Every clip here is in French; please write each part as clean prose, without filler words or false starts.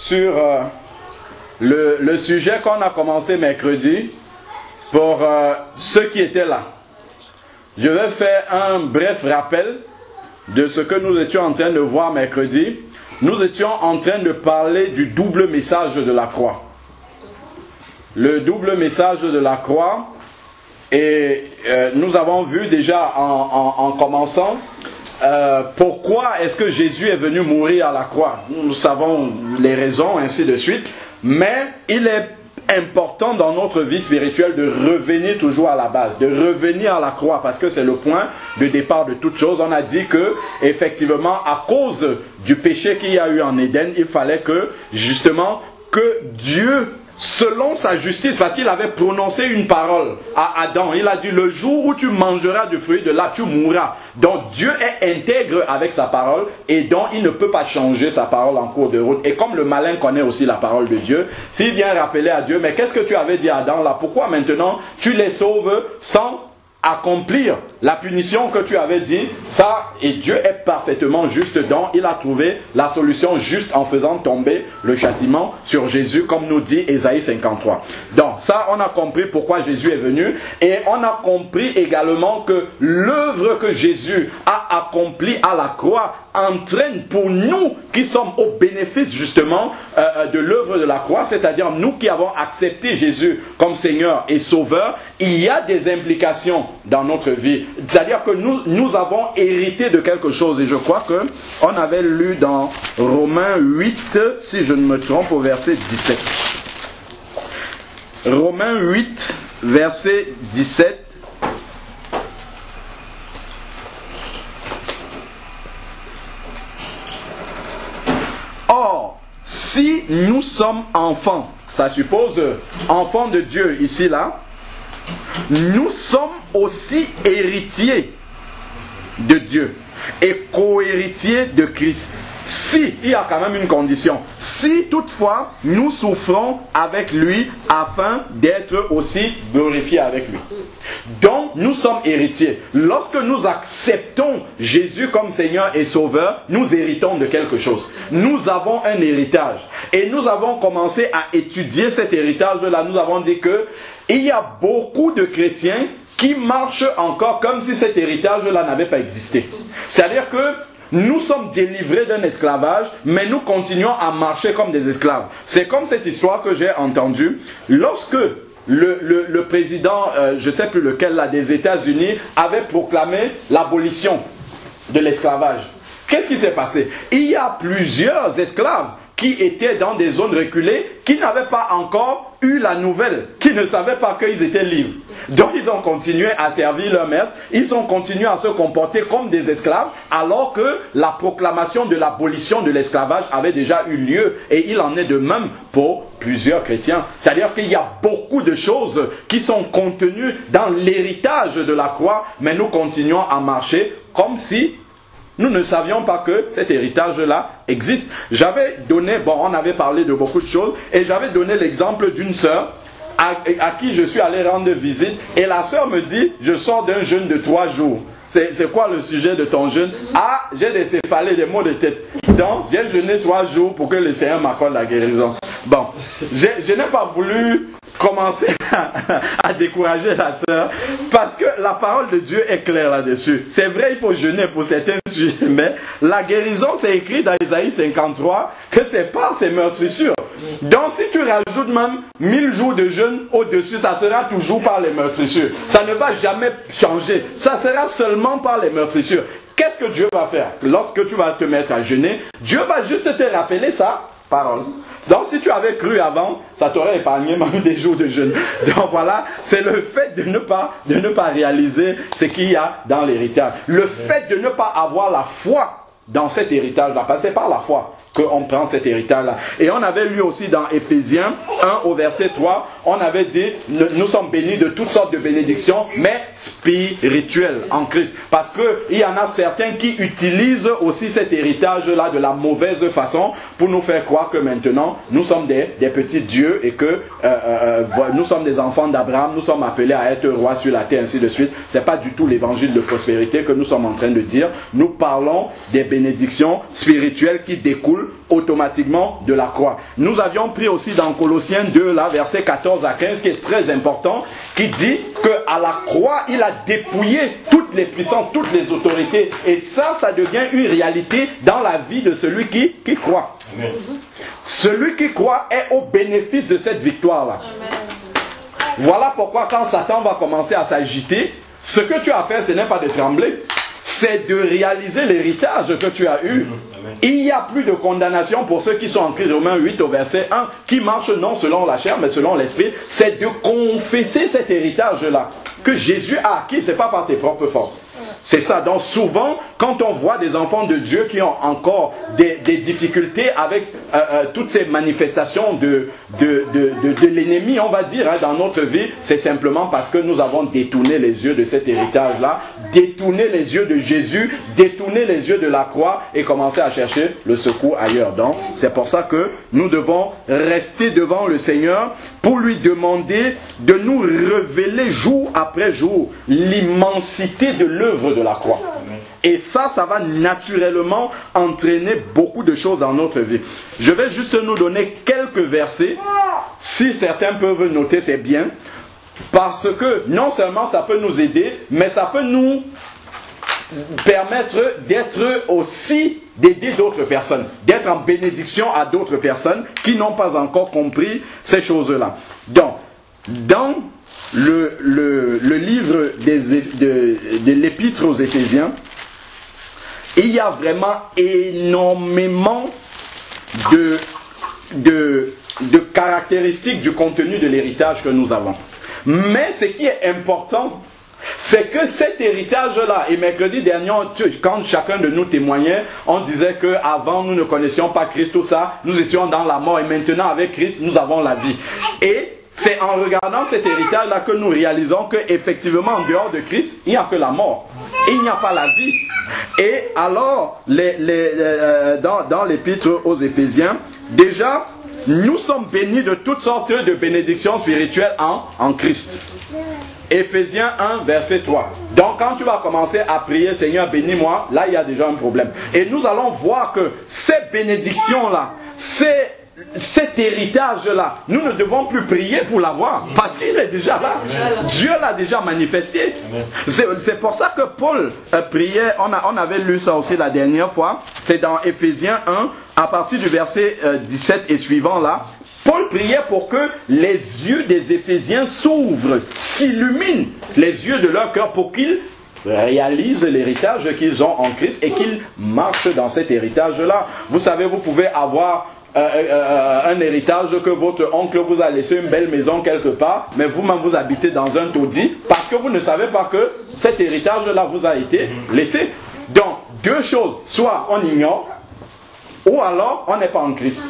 sur le sujet qu'on a commencé mercredi pour ceux qui étaient là. Je vais faire un bref rappel de ce que nous étions en train de voir mercredi. Nous étions en train de parler du double message de la croix. Le double message de la croix. Et nous avons vu déjà en commençant pourquoi est-ce que Jésus est venu mourir à la croix. Nous savons les raisons, ainsi de suite. Mais il est important dans notre vie spirituelle de revenir toujours à la base, de revenir à la croix, parce que c'est le point de départ de toute chose. On a dit que, effectivement, à cause du péché qu'il y a eu en Éden, il fallait que, justement, que Dieu, selon sa justice, parce qu'il avait prononcé une parole à Adam, il a dit: le jour où tu mangeras du fruit de là, tu mourras. Donc Dieu est intègre avec sa parole, et donc il ne peut pas changer sa parole en cours de route. Et comme le malin connaît aussi la parole de Dieu, s'il vient rappeler à Dieu: mais qu'est-ce que tu avais dit à Adam là? Pourquoi maintenant tu les sauves sans accomplir la punition que tu avais dit? Ça, et Dieu est parfaitement juste, donc il a trouvé la solution juste en faisant tomber le châtiment sur Jésus, comme nous dit Ésaïe 53. Donc ça, on a compris pourquoi Jésus est venu, et on a compris également que l'œuvre que Jésus a accomplie à la croix entraîne pour nous qui sommes au bénéfice justement de l'œuvre de la croix, c'est-à-dire nous qui avons accepté Jésus comme Seigneur et Sauveur, il y a des implications dans notre vie. C'est-à-dire que nous avons hérité de quelque chose, et je crois que on avait lu dans Romains 8, si je ne me trompe, au verset 17. Romains 8, verset 17. Or, si nous sommes enfants, ça suppose enfants de Dieu ici, là, nous sommes aussi héritiers de Dieu et co-héritiers de Christ. Si, il y a quand même une condition, si toutefois nous souffrons avec lui afin d'être aussi glorifiés avec lui. Donc nous sommes héritiers. Lorsque nous acceptons Jésus comme Seigneur et Sauveur, nous héritons de quelque chose. Nous avons un héritage. Et nous avons commencé à étudier cet héritage-là. Nous avons dit que il y a beaucoup de chrétiens qui marchent encore comme si cet héritage-là n'avait pas existé. C'est-à-dire que nous sommes délivrés d'un esclavage, mais nous continuons à marcher comme des esclaves. C'est comme cette histoire que j'ai entendue. Lorsque le président, je ne sais plus lequel, là, des États-Unis, avait proclamé l'abolition de l'esclavage. Qu'est-ce qui s'est passé? Il y a plusieurs esclaves qui étaient dans des zones reculées, qui n'avaient pas encore eu la nouvelle, qui ne savaient pas qu'ils étaient libres. Donc ils ont continué à servir leur maître, ils ont continué à se comporter comme des esclaves, alors que la proclamation de l'abolition de l'esclavage avait déjà eu lieu. Et il en est de même pour plusieurs chrétiens. C'est-à-dire qu'il y a beaucoup de choses qui sont contenues dans l'héritage de la croix, mais nous continuons à marcher comme si nous ne savions pas que cet héritage-là existe. J'avais donné, on avait parlé de beaucoup de choses, et j'avais donné l'exemple d'une sœur à qui je suis allé rendre visite, et la sœur me dit: je sors d'un jeûne de 3 jours. C'est quoi le sujet de ton jeûne? Ah, j'ai des céphalées, des maux de tête. Donc, j'ai jeûné 3 jours pour que le Seigneur m'accorde la guérison. Bon, je n'ai pas voulu commencer à décourager la sœur, parce que la parole de Dieu est claire là-dessus. C'est vrai, il faut jeûner pour certains sujets, mais la guérison, c'est écrit dans Ésaïe 53 que c'est par ces meurtrissures. Donc si tu rajoutes même 1000 jours de jeûne au-dessus, ça sera toujours par les meurtrissures. Ça ne va jamais changer. Ça sera seulement par les meurtrissures. Qu'est-ce que Dieu va faire? Lorsque tu vas te mettre à jeûner, Dieu va juste te rappeler sa parole. Donc si tu avais cru avant, ça t'aurait épargné même des jours de jeûne. Donc voilà, c'est le fait de ne pas réaliser ce qu'il y a dans l'héritage. Le fait de ne pas avoir la foi dans cet héritage-là, parce que c'est par la foi qu'on prend cet héritage-là. Et on avait lu aussi dans Éphésiens 1 au verset 3, on avait dit, nous sommes bénis de toutes sortes de bénédictions, mais spirituelles en Christ. Parce qu'il y en a certains qui utilisent aussi cet héritage-là de la mauvaise façon pour nous faire croire que maintenant, nous sommes des petits dieux et que nous sommes des enfants d'Abraham, nous sommes appelés à être rois sur la terre, ainsi de suite. Ce n'est pas du tout l'évangile de prospérité que nous sommes en train de dire. Nous parlons des bénédictions spirituelles qui découlent découle automatiquement de la croix. Nous avions pris aussi dans Colossiens 2, là, versets 14 à 15, qui est très important, qui dit qu'à la croix, il a dépouillé toutes les puissances, toutes les autorités. Et ça devient une réalité dans la vie de celui qui croit. Amen. Celui qui croit est au bénéfice de cette victoire-là. Voilà pourquoi quand Satan va commencer à s'agiter, ce que tu as fait, ce n'est pas de trembler, c'est de réaliser l'héritage que tu as eu. Amen. Il n'y a plus de condamnation pour ceux qui sont en Christ. Romains 8 au verset 1, qui marchent non selon la chair, mais selon l'esprit. C'est de confesser cet héritage-là que Jésus a acquis, ce n'est pas par tes propres forces. C'est ça. Donc souvent, quand on voit des enfants de Dieu qui ont encore des difficultés avec toutes ces manifestations de l'ennemi, on va dire, dans notre vie, c'est simplement parce que nous avons détourné les yeux de cet héritage-là, détourné les yeux de Jésus, détourné les yeux de la croix et commencé à chercher le secours ailleurs. Donc, c'est pour ça que nous devons rester devant le Seigneur pour lui demander de nous révéler jour après jour l'immensité de l'œuvre de la croix. Et ça va naturellement entraîner beaucoup de choses dans notre vie. Je vais juste nous donner quelques versets. Si certains peuvent noter, c'est bien. Parce que non seulement ça peut nous aider, mais ça peut nous permettre d'être aussi, d'aider d'autres personnes, d'être en bénédiction à d'autres personnes qui n'ont pas encore compris ces choses-là. Donc, dans le livre de l'épître aux Éphésiens, il y a vraiment énormément de caractéristiques du contenu de l'héritage que nous avons. Mais ce qui est important, c'est que cet héritage-là, et mercredi dernier, quand chacun de nous témoignait, on disait qu'avant nous ne connaissions pas Christ, tout ça, nous étions dans la mort, et maintenant avec Christ, nous avons la vie. Et c'est en regardant cet héritage-là que nous réalisons qu'effectivement, en dehors de Christ, il n'y a que la mort. Il n'y a pas la vie. Et alors, dans l'épître aux Éphésiens, déjà, nous sommes bénis de toutes sortes de bénédictions spirituelles en Christ. Éphésiens 1, verset 3. Donc quand tu vas commencer à prier, Seigneur, bénis-moi, là il y a déjà un problème. Et nous allons voir que ces bénédictions-là, cet héritage-là, nous ne devons plus prier pour l'avoir, parce qu'il est déjà là. Dieu l'a déjà manifesté. C'est pour ça que Paul priait, on avait lu ça aussi la dernière fois, c'est dans Éphésiens 1, à partir du verset 17 et suivant là, Paul priait pour que les yeux des Éphésiens s'ouvrent, s'illuminent les yeux de leur cœur pour qu'ils réalisent l'héritage qu'ils ont en Christ et qu'ils marchent dans cet héritage-là. Vous savez, vous pouvez avoir un héritage que votre oncle vous a laissé une belle maison quelque part, mais vous-même vous habitez dans un taudis parce que vous ne savez pas que cet héritage-là vous a été laissé. Donc, deux choses, soit on ignore, ou alors on n'est pas en Christ.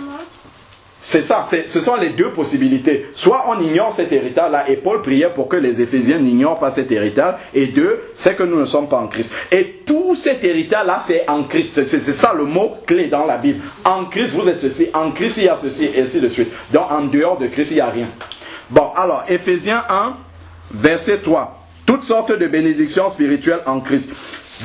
C'est ça, ce sont les deux possibilités. Soit on ignore cet héritage-là, et Paul priait pour que les Éphésiens n'ignorent pas cet héritage, et deux, c'est que nous ne sommes pas en Christ. Et tout cet héritage-là, c'est en Christ. C'est ça le mot clé dans la Bible. En Christ, vous êtes ceci, en Christ, il y a ceci, et ainsi de suite. Donc, en dehors de Christ, il n'y a rien. Bon, alors, Éphésiens 1, verset 3. Toutes sortes de bénédictions spirituelles en Christ.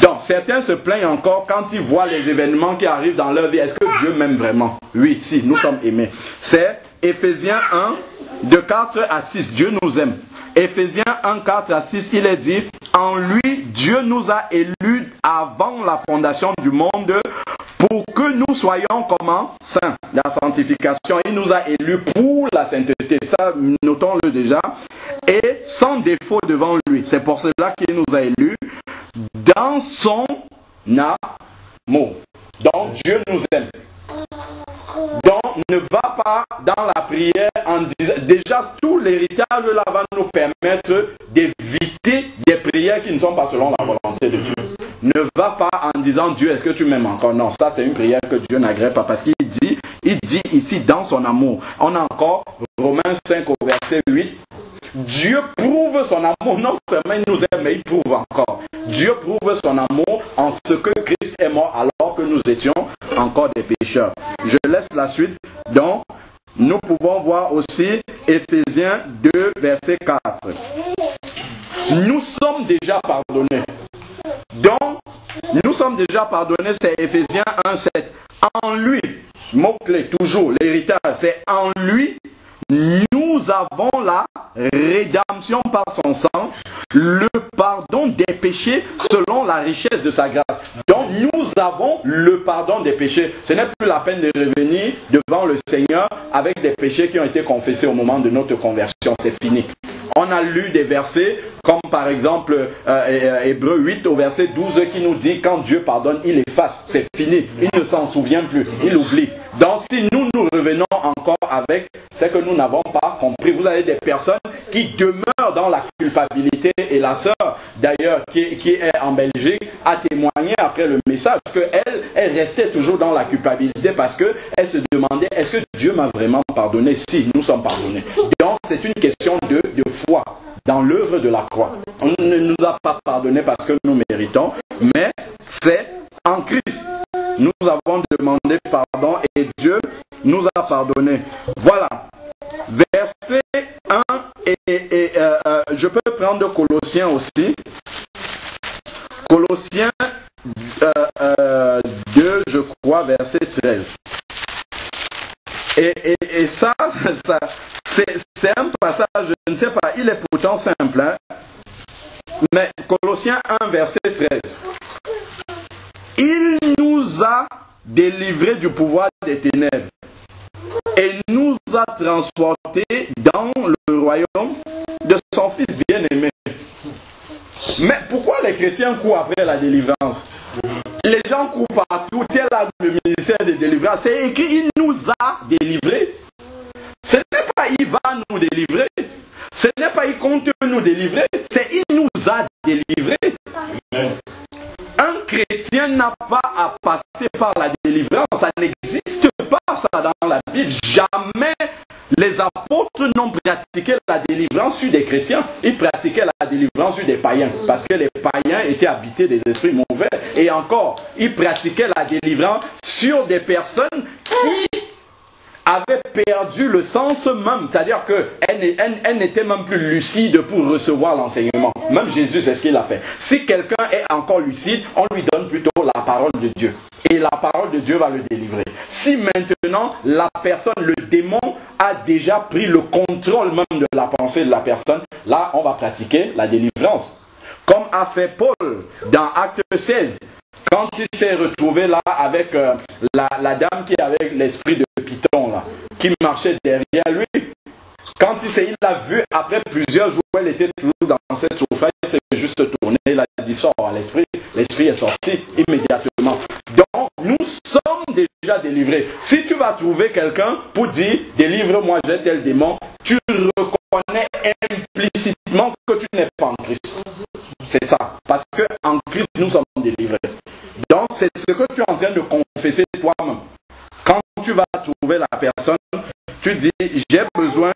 Donc, certains se plaignent encore quand ils voient les événements qui arrivent dans leur vie. Est-ce que Dieu m'aime vraiment? Oui, si, nous sommes aimés. C'est Éphésiens 1, de 4 à 6. Dieu nous aime. Éphésiens 1, 4 à 6, il est dit, en lui, Dieu nous a élus avant la fondation du monde pour que nous soyons comment? Saints. La sanctification, il nous a élus pour la sainteté. Ça, notons-le déjà. Et sans défaut devant lui. C'est pour cela qu'il nous a élus dans son amour. Donc Dieu nous aime. Donc ne va pas dans la prière en disant, déjà tout l'héritage là va nous permettre d'éviter des prières qui ne sont pas selon la volonté de Dieu. Ne va pas en disant Dieu, est-ce que tu m'aimes encore? Non, ça c'est une prière que Dieu n'agrée pas, parce qu'il dit ici dans son amour. On a encore Romains 5 au verset 8. Dieu prouve son amour, non seulement il nous aime, mais il prouve encore. Dieu prouve son amour en ce que Christ est mort alors que nous étions encore des pécheurs. Je laisse la suite. Donc, nous pouvons voir aussi Éphésiens 2, verset 4. Nous sommes déjà pardonnés. Donc, nous sommes déjà pardonnés, c'est Éphésiens 1, 7. En lui, mot-clé toujours, l'héritage, c'est en lui, nous avons la rédemption par son sang, le pardon des péchés selon la richesse de sa grâce. Donc nous avons le pardon des péchés. Ce n'est plus la peine de revenir devant le Seigneur avec des péchés qui ont été confessés au moment de notre conversion. C'est fini. On a lu des versets comme par exemple Hébreux 8 au verset 12 qui nous dit quand Dieu pardonne, il efface. C'est fini. Il ne s'en souvient plus. Il oublie. Donc si nous revenons encore avec, c'est que nous n'avons pas compris. Vous avez des personnes qui demeurent dans la culpabilité et la sœur d'ailleurs qui est en Belgique a témoigné après le message qu'elle restait toujours dans la culpabilité parce qu'elle se demandait est-ce que Dieu m'a vraiment pardonné? Si, nous sommes pardonnés. Donc c'est une question de foi dans l'œuvre de la croix. On ne nous a pas pardonné parce que nous méritons, mais c'est en Christ. Nous avons demandé pardon et Dieu nous a pardonné. Voilà. Verset 1 et je peux prendre Colossiens aussi. Colossiens 2, je crois, verset 13. Et ça c'est un passage, je ne sais pas, il est pourtant simple, hein? Mais Colossiens 1, verset 13. Il nous a délivrés du pouvoir des ténèbres et nous a transportés dans le royaume de son Fils bien-aimé. Mais pourquoi les chrétiens courent après la délivrance? Les gens courent partout, tel le ministère de délivrance. C'est écrit, il nous a délivrés. Ce n'est pas il va nous délivrer. Ce n'est pas il compte nous délivrer. C'est il nous a délivrés. Un chrétien n'a pas à passer par la délivrance. Ça n'existe pas ça dans la Bible. Jamais les apôtres n'ont pratiqué la délivrance sur des chrétiens. Ils pratiquaient la délivrance sur des païens. Parce que les païens étaient habités des esprits mauvais. Et encore, ils pratiquaient la délivrance sur des personnes qui avaient perdu le sens même. C'est-à-dire qu'elle n'était même plus lucide pour recevoir l'enseignement. Même Jésus, c'est ce qu'il a fait. Si quelqu'un est encore lucide, on lui donne plutôt la parole de Dieu. Et la parole de Dieu va le délivrer. Si maintenant, la personne, le démon, a déjà pris le contrôle même de la pensée de la personne, là, on va pratiquer la délivrance. Comme a fait Paul dans Acte 16. Quand il s'est retrouvé là avec la dame qui avait l'esprit de Python, là, qui marchait derrière lui, quand il l'a vu après plusieurs jours, elle était toujours dans cette sofa, il s'est juste tourné, il a dit sort à l'esprit est sorti immédiatement. Donc nous sommes déjà délivrés. Si tu vas trouver quelqu'un pour dire délivre-moi, j'ai tel démon, tu reconnais implicitement que tu n'es pas en Christ. C'est ça. Parce qu'en Christ, nous sommes délivrés. Donc, c'est ce que tu es en train de confesser toi-même. Quand tu vas trouver la personne, tu dis, j'ai besoin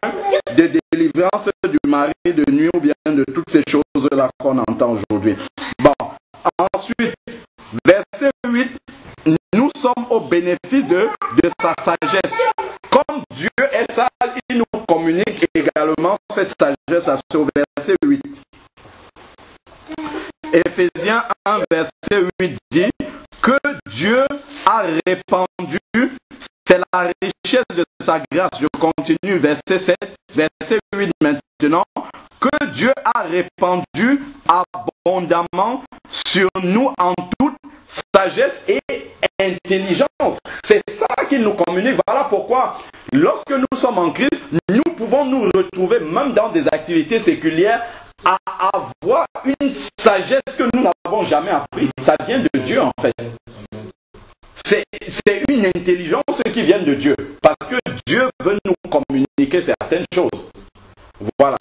de délivrance du mari de nuit ou bien de toutes ces choses-là qu'on entend aujourd'hui. Bon, ensuite, verset 8, nous sommes au bénéfice de sa sagesse. Comme Dieu est sage, il nous communique également cette sagesse au verset 8. Éphésiens 1, verset 8 dit que Dieu a répandu, c'est la richesse de sa grâce. Je continue, verset 7, verset 8 maintenant, que Dieu a répandu abondamment sur nous en toute sagesse et intelligence. C'est ça qu'il nous communique. Voilà pourquoi, lorsque nous sommes en Christ, nous pouvons nous retrouver même dans des activités séculières à avoir une sagesse que nous n'avons jamais appris. Ça vient de Dieu en fait. C'est une intelligence qui vient de Dieu. Parce que Dieu veut nous communiquer certaines choses. Voilà.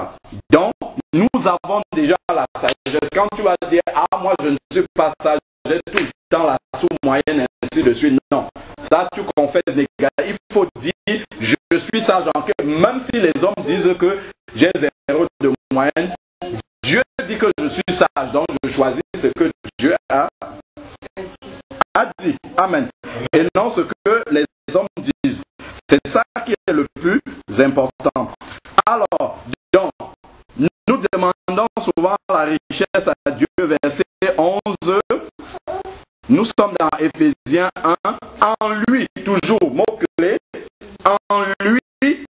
Donc, nous avons déjà la sagesse. Quand tu vas dire, ah moi je ne suis pas sage, j'ai tout le temps la sous-moyenne, ainsi de suite. Non. Ça tu confesses négatif. Il faut dire, je suis sage en que même si les hommes disent que j'ai 0 de moyenne, Dieu dit que je suis sage, donc je choisis ce que Dieu a dit. Amen. Et non ce que les hommes disent. C'est ça qui est le plus important. Alors, donc, nous demandons souvent la richesse à Dieu, verset 11 Nous sommes dans Éphésiens 1. En lui, toujours, mot-clé, en lui,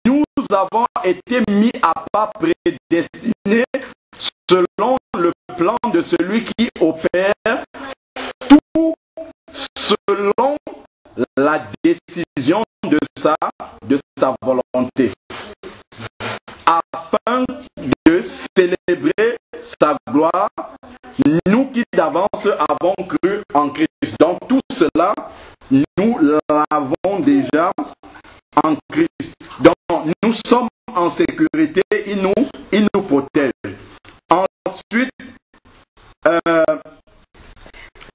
nous avons été mis à part prédestinés selon le plan de celui qui opère tout selon la décision de sa volonté, afin de célébrer sa gloire, nous qui d'avance avons cru en Christ. Donc tout cela, nous l'avons déjà en Christ. Donc nous sommes en sécurité, il nous protège. Ensuite,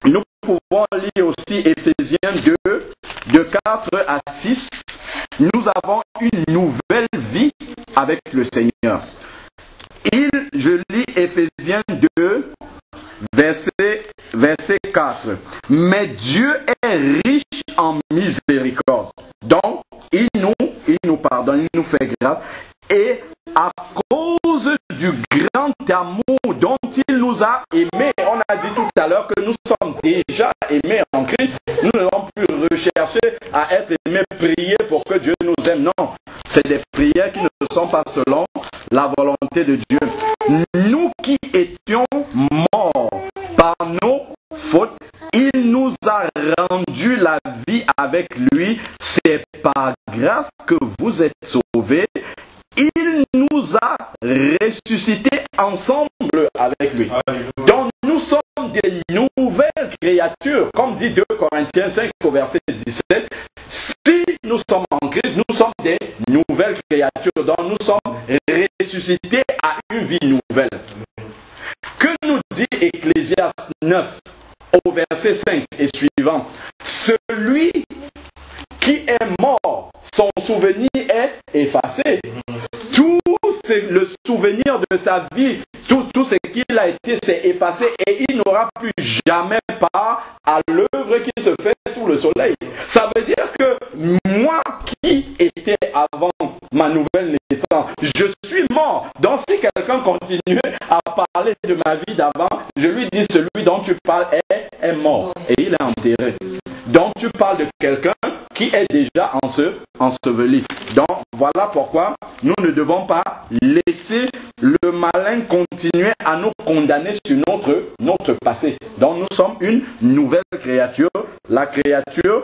nous pouvons lire aussi Éphésiens 2, de 4 à 6. Nous avons une nouvelle vie avec le Seigneur. Je lis Éphésiens 2, verset 4. Mais Dieu est riche en miséricorde. Donc, il nous pardonne, il nous fait grâce. Et à cause du grand amour dont il nous a aimés, on a dit tout à l'heure que nous sommes déjà aimés en Christ. Nous n'allons plus rechercher à être aimés, prier pour que Dieu nous aime. Non, c'est des prières qui ne sont pas selon la volonté de Dieu. Nous qui étions morts par nos fautes, il nous a rendu la vie avec lui. C'est par grâce que vous êtes sauvés. Il nous a ressuscités ensemble avec lui. Donc nous sommes des nouvelles créatures. Comme dit 2 Corinthiens 5 au verset 17. Si nous sommes en Christ, nous sommes des nouvelles créatures. Donc nous sommes ressuscités à une vie nouvelle. Que nous dit Ecclésiaste 9 au verset 5 et suivant? Celui qui est mort, son souvenir est effacé. Tout le souvenir de sa vie, tout ce qu'il a été, s'est effacé et il n'aura plus jamais part à l'œuvre qui se fait sous le soleil. Ça veut dire que moi qui étais avant ma nouvelle naissance, je suis mort. Donc si quelqu'un continue à parler de ma vie d'avant, je lui dis celui dont tu parles est mort et il est enterré. Donc tu parles de quelqu'un qui est déjà enseveli. Donc voilà pourquoi nous ne devons pas laisser le malin continuer à nous condamner sur notre passé. Donc nous sommes une nouvelle créature, la créature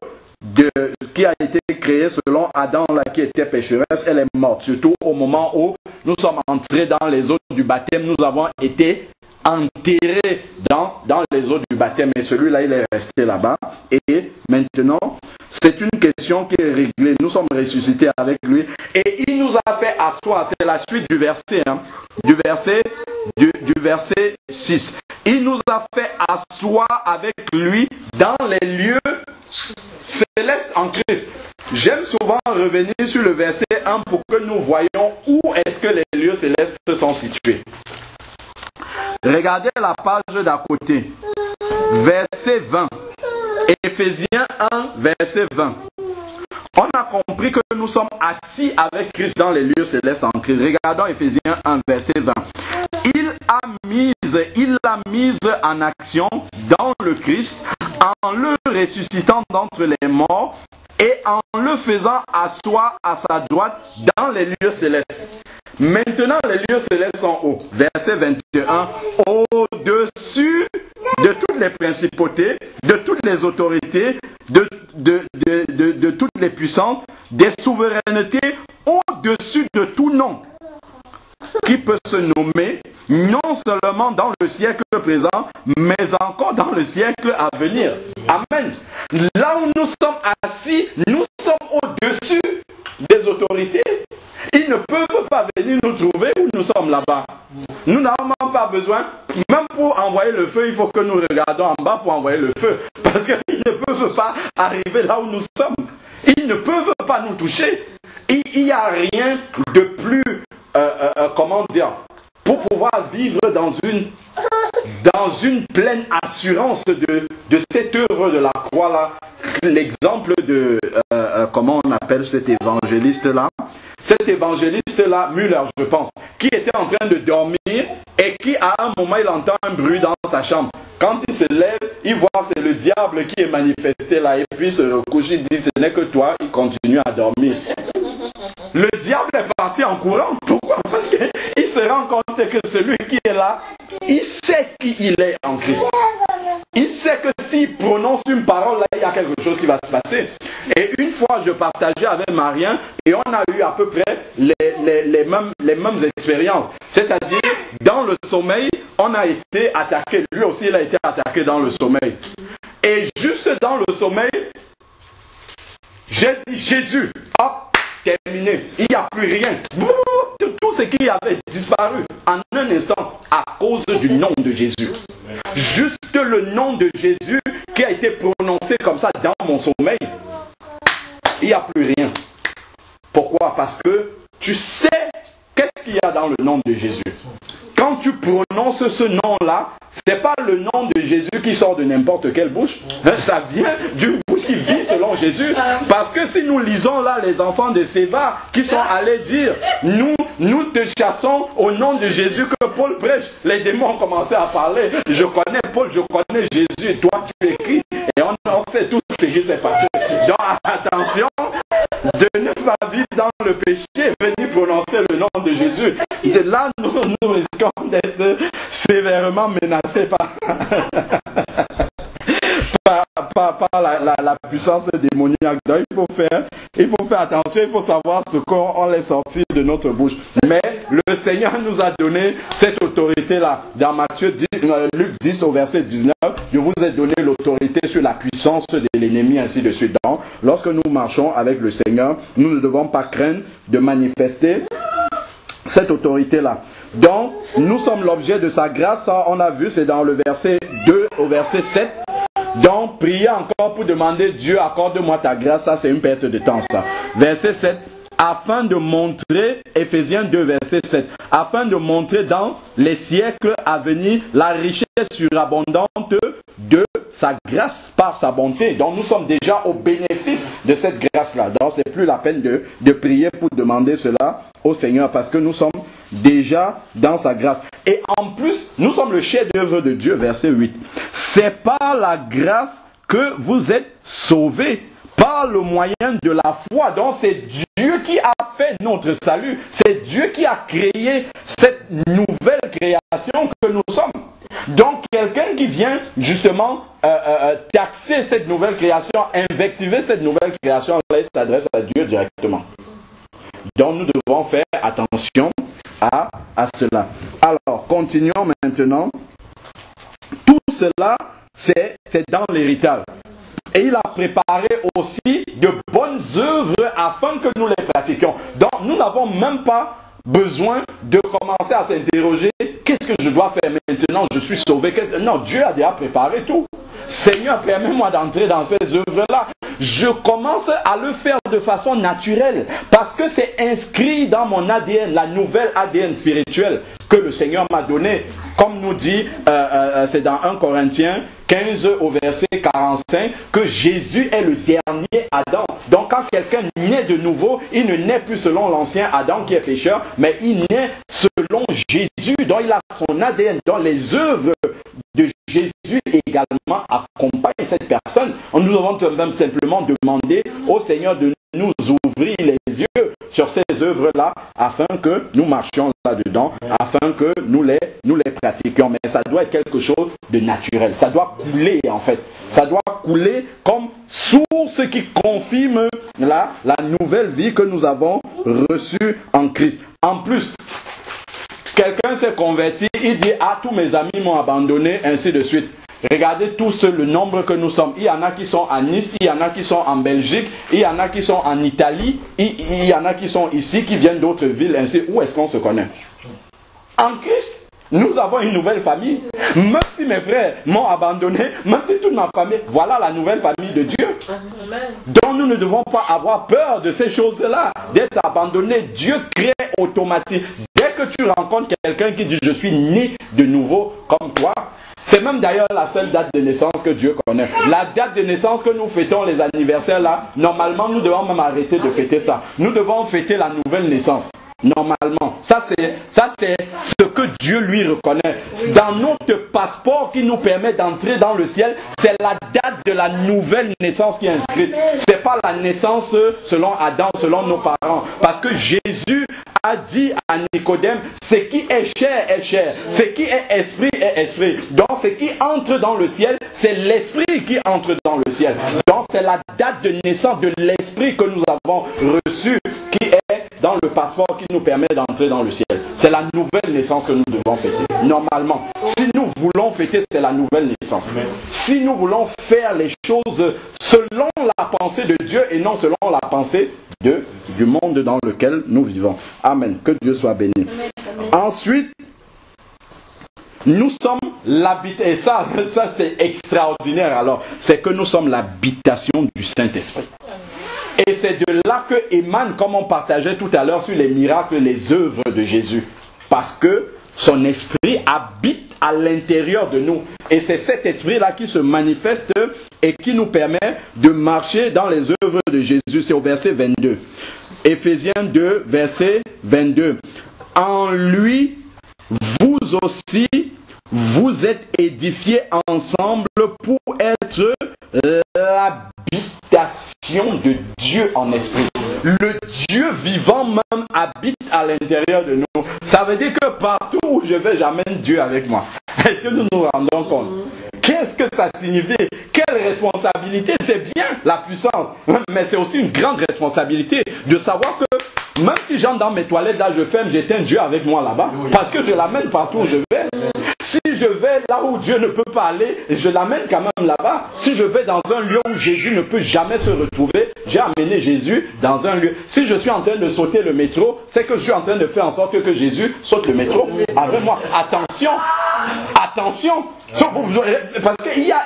qui a été créée selon Adam, là, qui était pécheresse, elle est morte. Surtout au moment où nous sommes entrés dans les eaux du baptême, nous avons été enterré dans les eaux du baptême et celui-là il est resté là-bas et maintenant c'est une question qui est réglée. Nous sommes ressuscités avec lui et il nous a fait asseoir. C'est la suite du verset du verset 6. Il nous a fait asseoir avec lui dans les lieux célestes en Christ. J'aime souvent revenir sur le verset 1 pour que nous voyions où est-ce que les lieux célestes sont situés. Regardez la page d'à côté. Verset 20. Éphésiens 1, verset 20. On a compris que nous sommes assis avec Christ dans les lieux célestes en Christ. Regardons Éphésiens 1, verset 20. Il l'a mise en action dans le Christ en le ressuscitant d'entre les morts et en le faisant asseoir à sa droite dans les lieux célestes. Maintenant, les lieux célestes sont hauts. Verset 21. Au-dessus de toutes les principautés, de toutes les autorités, de toutes les puissances, des souverainetés, au-dessus de tout nom qui peut se nommer, non seulement dans le siècle présent, mais encore dans le siècle à venir. Amen. Là où nous sommes assis, nous sommes au-dessus des autorités. Ils ne peuvent pas venir nous trouver où nous sommes là-bas. Nous n'avons même pas besoin, même pour envoyer le feu, il faut que nous regardons en bas pour envoyer le feu. Parce qu'ils ne peuvent pas arriver là où nous sommes. Ils ne peuvent pas nous toucher. Il n'y a rien de plus, comment dire, pour pouvoir vivre dans une pleine assurance de cette œuvre de la croix là. L'exemple de, comment on appelle cet évangéliste-là? Cet évangéliste-là, Müller, je pense, qui était en train de dormir et qui, à un moment, il entend un bruit dans sa chambre. quand il se lève, il voit que c'est le diable qui est manifesté là, et puis il se recouche, il dit, ce n'est que toi, il continue à dormir. Le diable est parti en courant. Pourquoi? Parce qu'il se rend compte que celui qui est là, il sait qui il est en Christ. Il sait que s'il prononce une parole, là, il y a quelque chose qui va se passer. Et une fois, je partageais avec Marien, et on a eu à peu près les mêmes expériences. C'est-à-dire, dans le sommeil, on a été attaqué. Lui aussi, il a été attaqué dans le sommeil. Et juste dans le sommeil, j'ai dit, Jésus, hop, terminé. Il n'y a plus rien. Tout ce qui avait disparu en un instant à cause du nom de Jésus. Juste le nom de Jésus qui a été prononcé comme ça dans mon sommeil. Il n'y a plus rien. Pourquoi? Parce que tu sais qu'est-ce qu'il y a dans le nom de Jésus. Quand tu prononces ce nom-là, ce n'est pas le nom de Jésus qui sort de n'importe quelle bouche. Ça vient d'une bouche qui vit selon Jésus. Parce que si nous lisons là les enfants de Séva qui sont allés dire, nous te chassons au nom de Jésus que Paul prêche. Les démons ont commencé à parler. Je connais Paul, je connais Jésus et toi tu écris. Et on sait tout ce qui s'est passé. Donc attention de ne pas vivre dans le péché et venir prononcer le nom de Jésus. De là, nous risquons d'être sévèrement menacés par la puissance démoniaque. Donc il faut faire attention, il faut savoir ce qu'on laisse sortir de notre bouche. Mais le Seigneur nous a donné cette autorité-là. Dans Luc 10 au verset 19, je vous ai donné l'autorité sur la puissance de l'ennemi, ainsi de suite. Donc, lorsque nous marchons avec le Seigneur, nous ne devons pas craindre de manifester cette autorité-là. Donc, nous sommes l'objet de sa grâce. Ça, on a vu, c'est dans le verset 2 au verset 7. Donc, priez encore pour demander, Dieu, accorde-moi ta grâce. Ça, c'est une perte de temps, ça. Verset 7. Afin de montrer, Éphésiens 2, verset 7, afin de montrer dans les siècles à venir la richesse surabondante de sa grâce par sa bonté. Donc nous sommes déjà au bénéfice de cette grâce-là. Donc c'est plus la peine de prier pour demander cela au Seigneur, parce que nous sommes déjà dans sa grâce. Et en plus, nous sommes le chef-d'œuvre de Dieu, verset 8. C'est par la grâce que vous êtes sauvés, par le moyen de la foi. Donc c'est Dieu qui a fait notre salut. C'est Dieu qui a créé cette nouvelle création que nous sommes. Donc quelqu'un qui vient justement taxer cette nouvelle création, invectiver cette nouvelle création, là il s'adresse à Dieu directement. Donc nous devons faire attention à cela. Alors continuons maintenant. Tout cela c'est dans l'héritage. Et il a préparé aussi de bonnes œuvres afin que nous les pratiquions. Donc nous n'avons même pas besoin de commencer à s'interroger, qu'est-ce que je dois faire maintenant, je suis sauvé. Non, Dieu a déjà préparé tout. Seigneur, permets-moi d'entrer dans ces œuvres-là. Je commence à le faire de façon naturelle, parce que c'est inscrit dans mon ADN, la nouvelle ADN spirituelle que le Seigneur m'a donné. Comme nous dit, c'est dans 1 Corinthiens 15 au verset 45, que Jésus est le dernier Adam. Donc quand quelqu'un naît de nouveau, il ne naît plus selon l'ancien Adam qui est pécheur, mais il naît selon Jésus. Donc il a son ADN. Donc les œuvres de Jésus également accompagnent cette personne. Nous devons même simplement demander au Seigneur de nous ouvrir les yeux sur ces œuvres-là, afin que nous marchions là-dedans, afin que nous les pratiquions. Mais ça doit être quelque chose de naturel. Ça doit couler en fait. Ça doit couler comme source qui confirme la nouvelle vie que nous avons reçue en Christ. En plus, quelqu'un s'est converti, il dit, ah, tous mes amis m'ont abandonné, ainsi de suite. Regardez tous le nombre que nous sommes. Il y en a qui sont à Nice, il y en a qui sont en Belgique, il y en a qui sont en Italie, il y en a qui sont ici, qui viennent d'autres villes, ainsi. Où est-ce qu'on se connaît? En Christ, nous avons une nouvelle famille. Même si mes frères m'ont abandonné, même si toute ma famille, voilà la nouvelle famille de Dieu. Donc nous ne devons pas avoir peur de ces choses-là, d'être abandonné. Dieu crée automatiquement. Dès que tu rencontres quelqu'un qui dit, je suis né de nouveau comme toi, c'est même d'ailleurs la seule date de naissance que Dieu connaît. La date de naissance que nous fêtons, les anniversaires là, normalement nous devons même arrêter de fêter ça. Nous devons fêter la nouvelle naissance. Normalement, ça c'est ce que Dieu lui reconnaît. Dans notre passeport qui nous permet d'entrer dans le ciel, c'est la date de la nouvelle naissance qui est inscrite. C'est pas la naissance selon Adam, selon nos parents. Parce que Jésus a dit à Nicodème, ce qui est chair est chair, ce qui est esprit. Donc ce qui entre dans le ciel, c'est l'esprit qui entre dans le ciel. Donc c'est la date de naissance de l'esprit que nous avons reçu qui est dans le passeport qui nous permet d'entrer dans le ciel. C'est la nouvelle naissance que nous devons fêter. Normalement, si nous voulons fêter, c'est la nouvelle naissance. Si nous voulons faire les choses selon la pensée de Dieu et non selon la pensée du monde dans lequel nous vivons. Amen. Que Dieu soit béni. Ensuite, nous sommes l'habitation. Et ça c'est extraordinaire alors. C'est que nous sommes l'habitation du Saint-Esprit. Et c'est de là que émane, comme on partageait tout à l'heure sur les miracles, les œuvres de Jésus. Parce que son esprit habite à l'intérieur de nous. Et c'est cet esprit-là qui se manifeste et qui nous permet de marcher dans les œuvres de Jésus. C'est au verset 22. Éphésiens 2, verset 22. En lui, vous aussi, vous êtes édifiés ensemble pour être l'habitation de Dieu en esprit. Le Dieu vivant même habite à l'intérieur de nous. Ça veut dire que partout où je vais, j'amène Dieu avec moi. Est-ce que nous nous rendons compte? Qu'est-ce que ça signifie? Quelle responsabilité? C'est bien la puissance, mais c'est aussi une grande responsabilité de savoir que même si j'entre dans mes toilettes, là je ferme, j'éteins Dieu avec moi là-bas, parce que je l'amène partout où je vais. Si je vais là où Dieu ne peut pas aller, je l'amène quand même là-bas. Si je vais dans un lieu où Jésus ne peut jamais se retrouver, j'ai amené Jésus dans un lieu. Si je suis en train de sauter le métro, c'est que je suis en train de faire en sorte que Jésus saute le métro avec moi. Attention, attention. Parce qu'il y a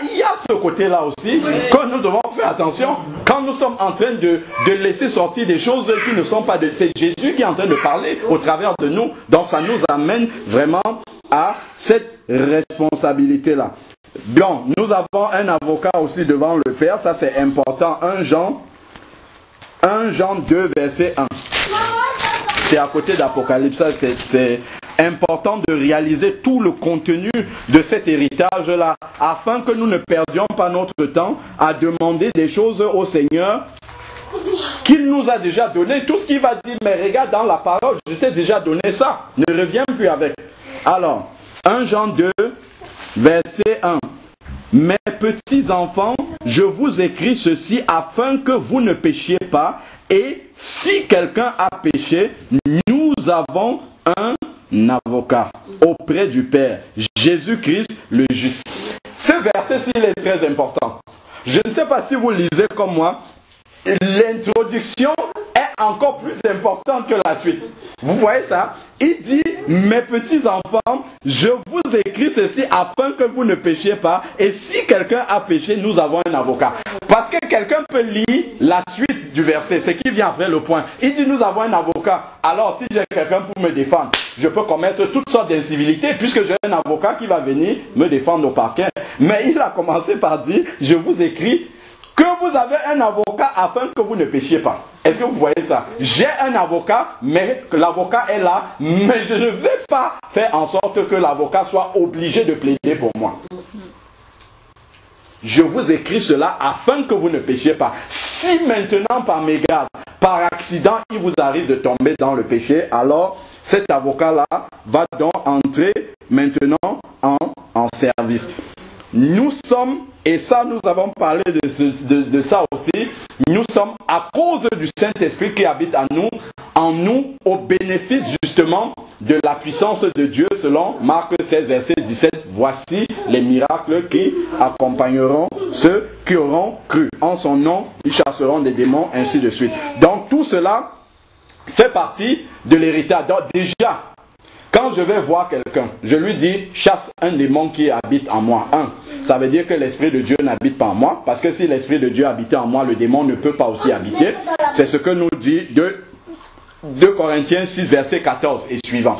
ce côté-là aussi que nous devons faire attention. Quand nous sommes en train de laisser sortir des choses qui ne sont pas de... C'est Jésus qui est en train de parler au travers de nous. Donc ça nous amène vraiment à cette responsabilité-là. Bon, nous avons un avocat aussi devant le Père. Ça c'est important. 1 Jean 2, verset 1. C'est à côté d'Apocalypse. C'est important de réaliser tout le contenu de cet héritage-là, afin que nous ne perdions pas notre temps à demander des choses au Seigneur qu'il nous a déjà donné. Tout ce qu'il va dire, mais regarde dans la parole, je t'ai déjà donné ça, ne reviens plus avec. Alors, 1 Jean 2, verset 1. Mes petits enfants, je vous écris ceci afin que vous ne péchiez pas, et si quelqu'un a péché, nous avons un avocat auprès du Père, Jésus-Christ le juste. Ce verset-ci est très important. Je ne sais pas si vous lisez comme moi, l'introduction est encore plus importante que la suite. Vous voyez ça? Il dit, mes petits enfants, je vous écris ceci afin que vous ne péchiez pas, et si quelqu'un a péché, nous avons un avocat. Parce que quelqu'un peut lire la suite du verset, c'est qui vient après le point. Il dit, nous avons un avocat. Alors, si j'ai quelqu'un pour me défendre, je peux commettre toutes sortes d'incivilités, puisque j'ai un avocat qui va venir me défendre au parquet. Mais il a commencé par dire, je vous écris que vous avez un avocat afin que vous ne péchiez pas. Est-ce que vous voyez ça? J'ai un avocat, mais l'avocat est là, mais je ne vais pas faire en sorte que l'avocat soit obligé de plaider pour moi. Je vous écris cela afin que vous ne péchiez pas. Si maintenant par mégarde, par accident, il vous arrive de tomber dans le péché, alors cet avocat-là va donc entrer maintenant en service. Nous sommes, et ça nous avons parlé de ça aussi, nous sommes à cause du Saint-Esprit qui habite en nous, au bénéfice justement de la puissance de Dieu selon Marc 16, verset 17. Voici les miracles qui accompagneront ceux qui auront cru. En son nom, ils chasseront des démons, ainsi de suite. Donc tout cela fait partie de l'héritage. Donc déjà, quand je vais voir quelqu'un, je lui dis, chasse un démon qui habite en moi. Ça veut dire que l'Esprit de Dieu n'habite pas en moi, parce que si l'Esprit de Dieu habitait en moi, le démon ne peut pas aussi habiter. C'est ce que nous dit 2 Corinthiens 6, verset 14 et suivant.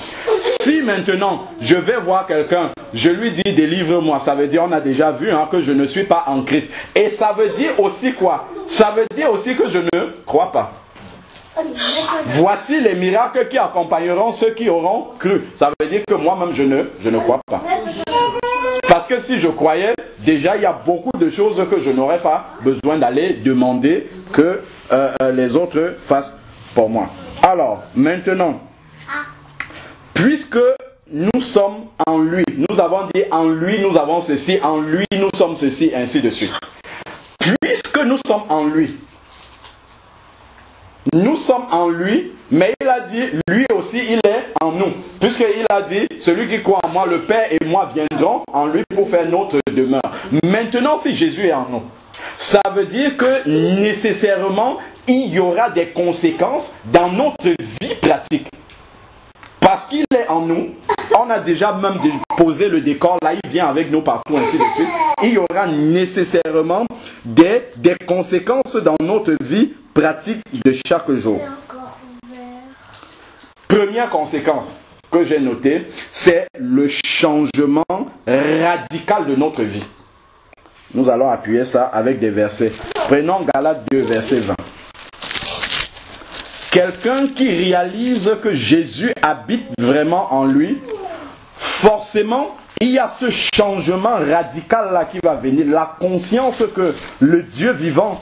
Si maintenant, je vais voir quelqu'un, je lui dis, délivre-moi, ça veut dire, on a déjà vu que je ne suis pas en Christ. Et ça veut dire aussi quoi? Ça veut dire aussi que je ne crois pas. Voici les miracles qui accompagneront ceux qui auront cru. Ça veut dire que moi-même, je ne crois pas. Parce que si je croyais, déjà, il y a beaucoup de choses que je n'aurais pas besoin d'aller demander que les autres fassent pour moi. Alors, maintenant, puisque nous sommes en lui, nous avons dit en lui, nous avons ceci, en lui, nous sommes ceci, ainsi de suite. Puisque nous sommes en lui, nous sommes en lui, mais il a dit, lui aussi, il est en nous. Puisqu'il a dit, celui qui croit en moi, le Père et moi viendrons en lui pour faire notre demeure. Maintenant, si Jésus est en nous, ça veut dire que nécessairement, il y aura des conséquences dans notre vie pratique. Parce qu'il est en nous, on a déjà même posé le décor, là il vient avec nous partout, ainsi de suite. Il y aura nécessairement des conséquences dans notre vie pratique de chaque jour. Première conséquence que j'ai notée, c'est le changement radical de notre vie. Nous allons appuyer ça avec des versets. Prenons Galates 2, verset 20. Quelqu'un qui réalise que Jésus habite vraiment en lui, forcément, il y a ce changement radical là qui va venir. La conscience que le Dieu vivant,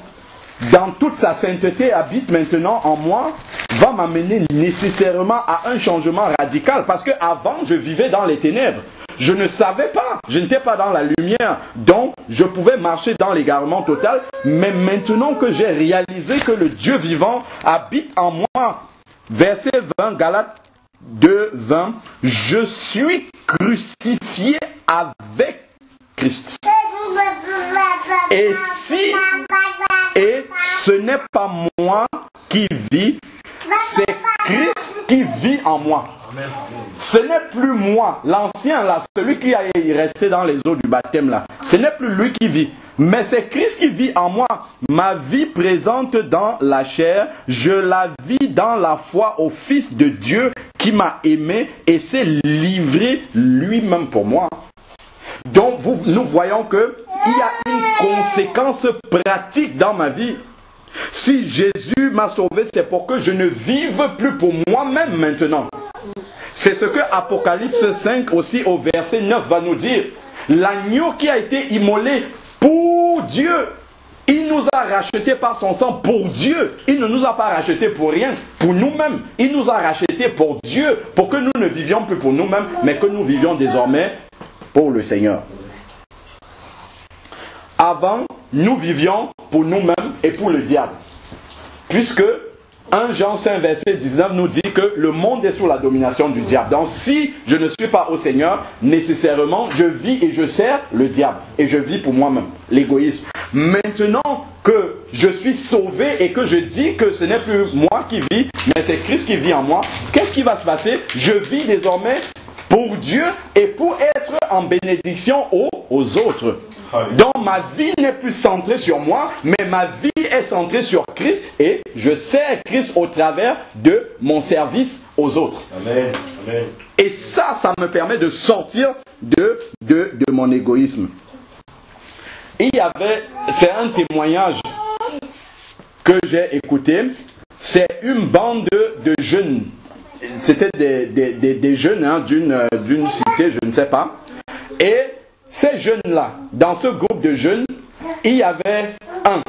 dans toute sa sainteté, habite maintenant en moi, va m'amener nécessairement à un changement radical. Parce qu'avant, je vivais dans les ténèbres. Je ne savais pas, je n'étais pas dans la lumière, donc je pouvais marcher dans l'égarement total. Mais maintenant que j'ai réalisé que le Dieu vivant habite en moi, verset 20, Galates 2, 20, je suis crucifié avec Christ. Et ce n'est pas moi qui vis, c'est Christ qui vit en moi. Ce n'est plus moi, l'ancien là, celui qui est resté dans les eaux du baptême là. Ce n'est plus lui qui vit, mais c'est Christ qui vit en moi. Ma vie présente dans la chair, je la vis dans la foi au Fils de Dieu qui m'a aimé et s'est livré lui-même pour moi. Donc nous voyons qu'il y a une conséquence pratique dans ma vie. Si Jésus m'a sauvé, c'est pour que je ne vive plus pour moi-même maintenant. C'est ce que Apocalypse 5 aussi au verset 9 va nous dire. L'agneau qui a été immolé pour Dieu. Il nous a rachetés par son sang pour Dieu. Il ne nous a pas rachetés pour rien, pour nous-mêmes. Il nous a rachetés pour Dieu, pour que nous ne vivions plus pour nous-mêmes, mais que nous vivions désormais pour le Seigneur. Avant, nous vivions pour nous-mêmes et pour le diable. Puisque 1 Jean 5 verset 19 nous dit que le monde est sous la domination du diable. Donc si je ne suis pas au Seigneur, nécessairement je vis et je sers le diable. Et je vis pour moi-même, l'égoïsme. Maintenant que je suis sauvé et que je dis que ce n'est plus moi qui vis, mais c'est Christ qui vit en moi, qu'est-ce qui va se passer? Je vis désormais pour Dieu et pour être en bénédiction aux autres. Donc ma vie n'est plus centrée sur moi, mais ma vie est centrée sur Christ et je sers Christ au travers de mon service aux autres. Amen. Amen. Et ça me permet de sortir de mon égoïsme. C'est un témoignage que j'ai écouté, c'est une bande de jeunes. C'était des jeunes hein, d'une cité, je ne sais pas. Et ces jeunes-là, dans ce groupe de jeunes, il y avait un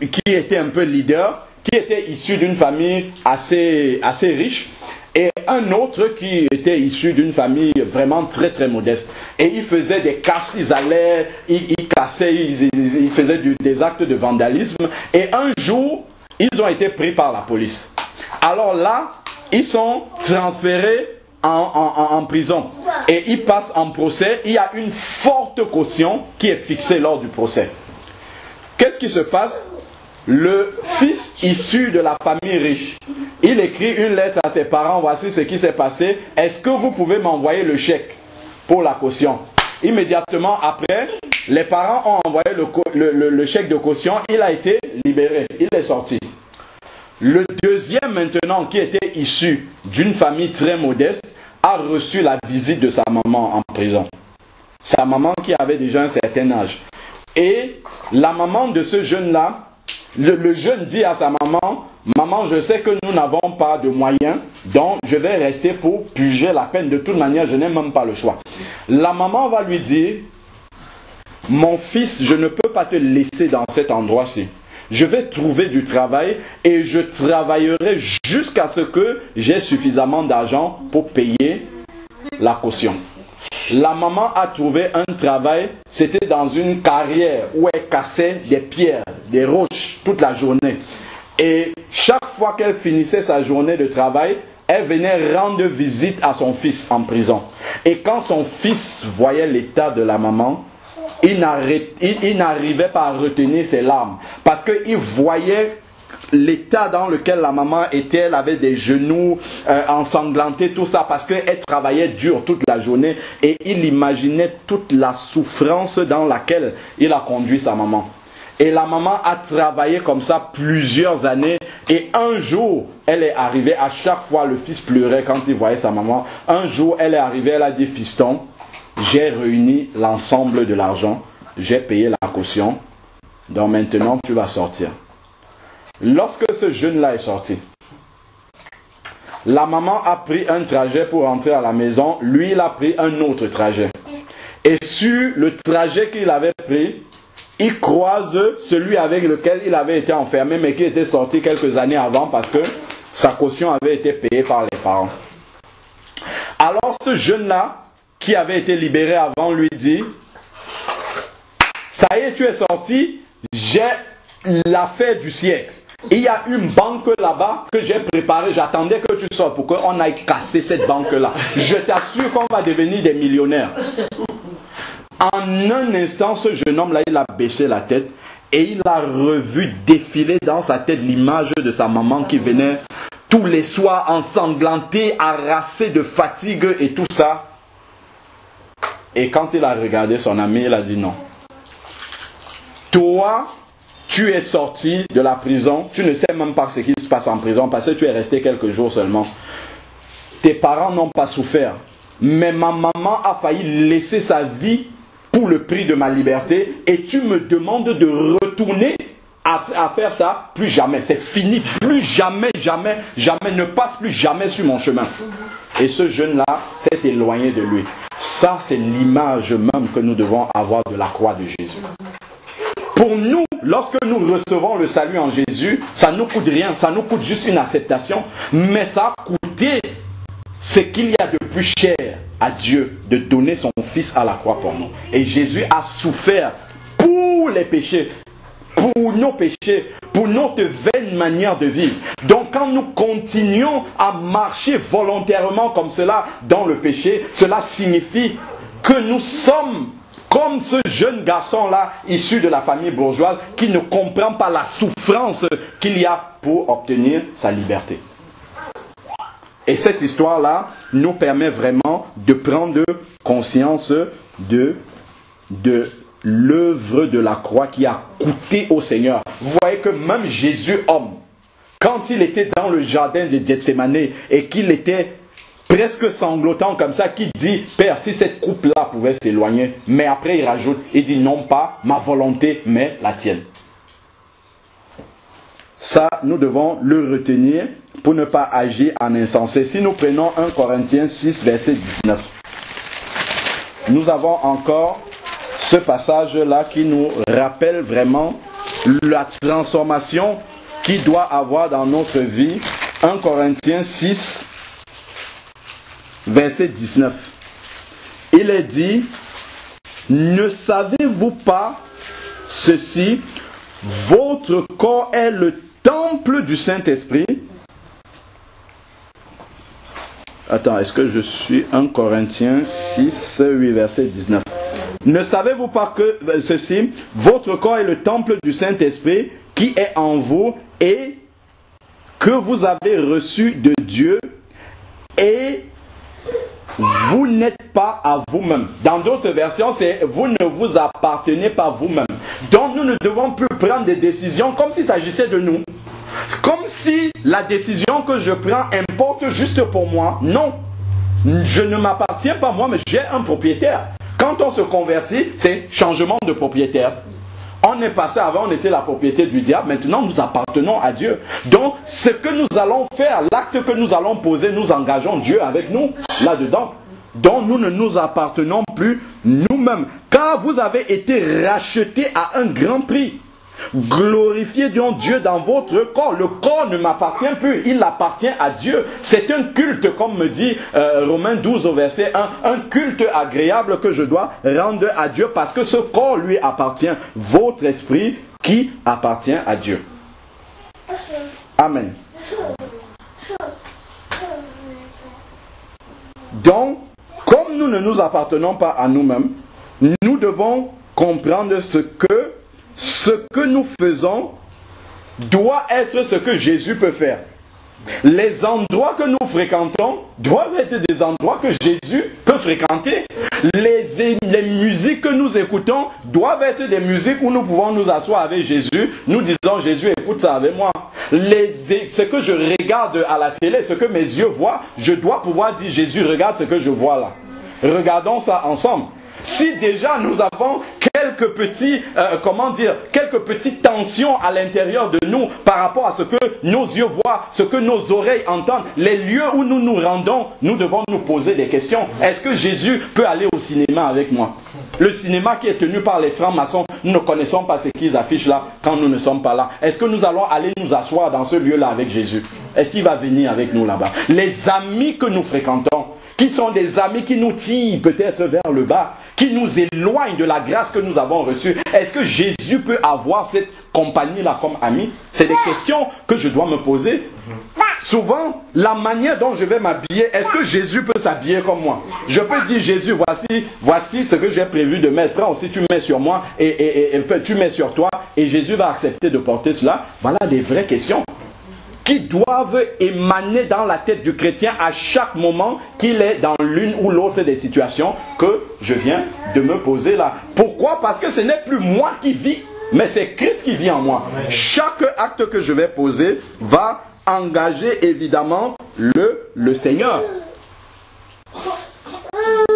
qui était un peu leader, qui était issu d'une famille assez riche, et un autre qui était issu d'une famille vraiment très très modeste. Et ils faisaient des casses, ils cassaient, ils faisaient des actes de vandalisme. Et un jour, ils ont été pris par la police. Alors là, ils sont transférés en prison et ils passent en procès. Il y a une forte caution qui est fixée lors du procès. Qu'est-ce qui se passe? Le fils issu de la famille riche, il écrit une lettre à ses parents. Voici ce qui s'est passé. Est-ce que vous pouvez m'envoyer le chèque pour la caution? Immédiatement après, les parents ont envoyé le chèque de caution. Il a été libéré. Il est sorti. Le deuxième maintenant, qui était issu d'une famille très modeste, a reçu la visite de sa maman en prison. Sa maman qui avait déjà un certain âge. Et la maman de ce jeune-là le jeune dit à sa maman, maman, je sais que nous n'avons pas de moyens, donc je vais rester pour puger la peine. De toute manière, je n'ai même pas le choix. La maman va lui dire, mon fils, je ne peux pas te laisser dans cet endroit-ci. Je vais trouver du travail et je travaillerai jusqu'à ce que j'ai suffisamment d'argent pour payer la caution. La maman a trouvé un travail, c'était dans une carrière où elle cassait des pierres, des roches toute la journée. Et chaque fois qu'elle finissait sa journée de travail, elle venait rendre visite à son fils en prison. Et quand son fils voyait l'état de la maman, il n'arrivait pas à retenir ses larmes. Parce qu'il voyait l'état dans lequel la maman était. Elle avait des genoux ensanglantés, tout ça, parce qu'elle travaillait dur toute la journée. Et il imaginait toute la souffrance dans laquelle il a conduit sa maman. Et la maman a travaillé comme ça plusieurs années. Et un jour, elle est arrivée, à chaque fois le fils pleurait quand il voyait sa maman. Un jour, elle est arrivée, elle a dit, fiston, j'ai réuni l'ensemble de l'argent, j'ai payé la caution, donc maintenant tu vas sortir. Lorsque ce jeune-là est sorti, la maman a pris un trajet pour rentrer à la maison, lui il a pris un autre trajet. Et sur le trajet qu'il avait pris, il croise celui avec lequel il avait été enfermé, mais qui était sorti quelques années avant parce que sa caution avait été payée par les parents. Alors ce jeune-là, qui avait été libéré avant, lui dit, ça y est, tu es sorti, j'ai l'affaire du siècle. Il y a une banque là-bas que j'ai préparée, j'attendais que tu sortes pour qu'on aille casser cette banque-là. Je t'assure qu'on va devenir des millionnaires. En un instant, ce jeune homme-là, il a baissé la tête et il a revu défiler dans sa tête l'image de sa maman qui venait tous les soirs ensanglantée, harassée de fatigue et tout ça. Et quand il a regardé son ami, il a dit non. Toi, tu es sorti de la prison, tu ne sais même pas ce qui se passe en prison parce que tu es resté quelques jours seulement. Tes parents n'ont pas souffert, mais ma maman a failli laisser sa vie pour le prix de ma liberté et tu me demandes de retourner à faire ça. Plus jamais, c'est fini, plus jamais, jamais, jamais, ne passe plus jamais sur mon chemin. Et ce jeune-là s'est éloigné de lui. Ça, c'est l'image même que nous devons avoir de la croix de Jésus. Pour nous, lorsque nous recevons le salut en Jésus, ça ne nous coûte rien, ça nous coûte juste une acceptation. Mais ça a coûté ce qu'il y a de plus cher à Dieu, de donner son Fils à la croix pour nous. Et Jésus a souffert pour les péchés, pour nos péchés, pour notre vaine manière de vivre. Donc quand nous continuons à marcher volontairement comme cela dans le péché, cela signifie que nous sommes comme ce jeune garçon-là, issu de la famille bourgeoise, qui ne comprend pas la souffrance qu'il y a pour obtenir sa liberté. Et cette histoire-là nous permet vraiment de prendre conscience de l'œuvre de la croix qui a coûté au Seigneur. Vous voyez que même Jésus homme, quand il était dans le jardin de Gethsémane et qu'il était presque sanglotant comme ça, qui dit, Père, si cette coupe-là pouvait s'éloigner, mais après il rajoute, il dit, non pas ma volonté, mais la tienne. Ça, nous devons le retenir pour ne pas agir en insensé. Si nous prenons 1 Corinthiens 6, verset 19, nous avons encore ce passage-là qui nous rappelle vraiment la transformation qu'il doit avoir dans notre vie. 1 Corinthiens 6, verset 19. Il est dit, ne savez-vous pas ceci, votre corps est le temple du Saint-Esprit. Attends, est-ce que je suis 1 Corinthiens 6, 8, verset 19. Ne savez-vous pas que ceci, votre corps est le temple du Saint-Esprit qui est en vous et que vous avez reçu de Dieu et vous n'êtes pas à vous-même. Dans d'autres versions, c'est vous ne vous appartenez pas vous-même. Donc nous ne devons plus prendre des décisions comme s'il s'agissait de nous. Comme si la décision que je prends importe juste pour moi. Non, je ne m'appartiens pas moi, mais j'ai un propriétaire. Quand on se convertit, c'est changement de propriétaire. On est passé avant, on était la propriété du diable. Maintenant, nous appartenons à Dieu. Donc, ce que nous allons faire, l'acte que nous allons poser, nous engageons Dieu avec nous là-dedans. Donc, nous ne nous appartenons plus nous-mêmes. Car vous avez été rachetés à un grand prix. Glorifiez donc Dieu dans votre corps. Le corps ne m'appartient plus, il appartient à Dieu. C'est un culte, comme me dit Romains 12 au verset 1, un culte agréable que je dois rendre à Dieu parce que ce corps lui appartient. Votre esprit qui appartient à Dieu. Amen. Donc, comme nous ne nous appartenons pas à nous-mêmes, nous devons comprendre ce que nous faisons doit être ce que Jésus peut faire. Les endroits que nous fréquentons doivent être des endroits que Jésus peut fréquenter. Les musiques que nous écoutons doivent être des musiques où nous pouvons nous asseoir avec Jésus. Nous disons, Jésus, écoute ça avec moi. Ce que je regarde à la télé, ce que mes yeux voient, je dois pouvoir dire, Jésus, regarde ce que je vois là. Regardons ça ensemble. Si déjà nous avons quelques petites tensions à l'intérieur de nous par rapport à ce que nos yeux voient, ce que nos oreilles entendent, les lieux où nous nous rendons, nous devons nous poser des questions. Est-ce que Jésus peut aller au cinéma avec moi? Le cinéma qui est tenu par les francs-maçons, nous ne connaissons pas ce qu'ils affichent là quand nous ne sommes pas là. Est-ce que nous allons aller nous asseoir dans ce lieu-là avec Jésus? Est-ce qu'il va venir avec nous là-bas? Les amis que nous fréquentons, qui sont des amis qui nous tirent peut-être vers le bas, qui nous éloignent de la grâce que nous avons reçue. Est-ce que Jésus peut avoir cette compagnie-là comme ami? C'est des questions que je dois me poser. Souvent, la manière dont je vais m'habiller, est-ce que Jésus peut s'habiller comme moi? Je peux dire, Jésus, voici ce que j'ai prévu de mettre. Prends aussi, tu mets sur moi et tu mets sur toi. Et Jésus va accepter de porter cela. Voilà des vraies questions qui doivent émaner dans la tête du chrétien à chaque moment qu'il est dans l'une ou l'autre des situations que je viens de me poser là. Pourquoi? Parce que ce n'est plus moi qui vis, mais c'est Christ qui vit en moi. Amen. Chaque acte que je vais poser va engager évidemment le Seigneur.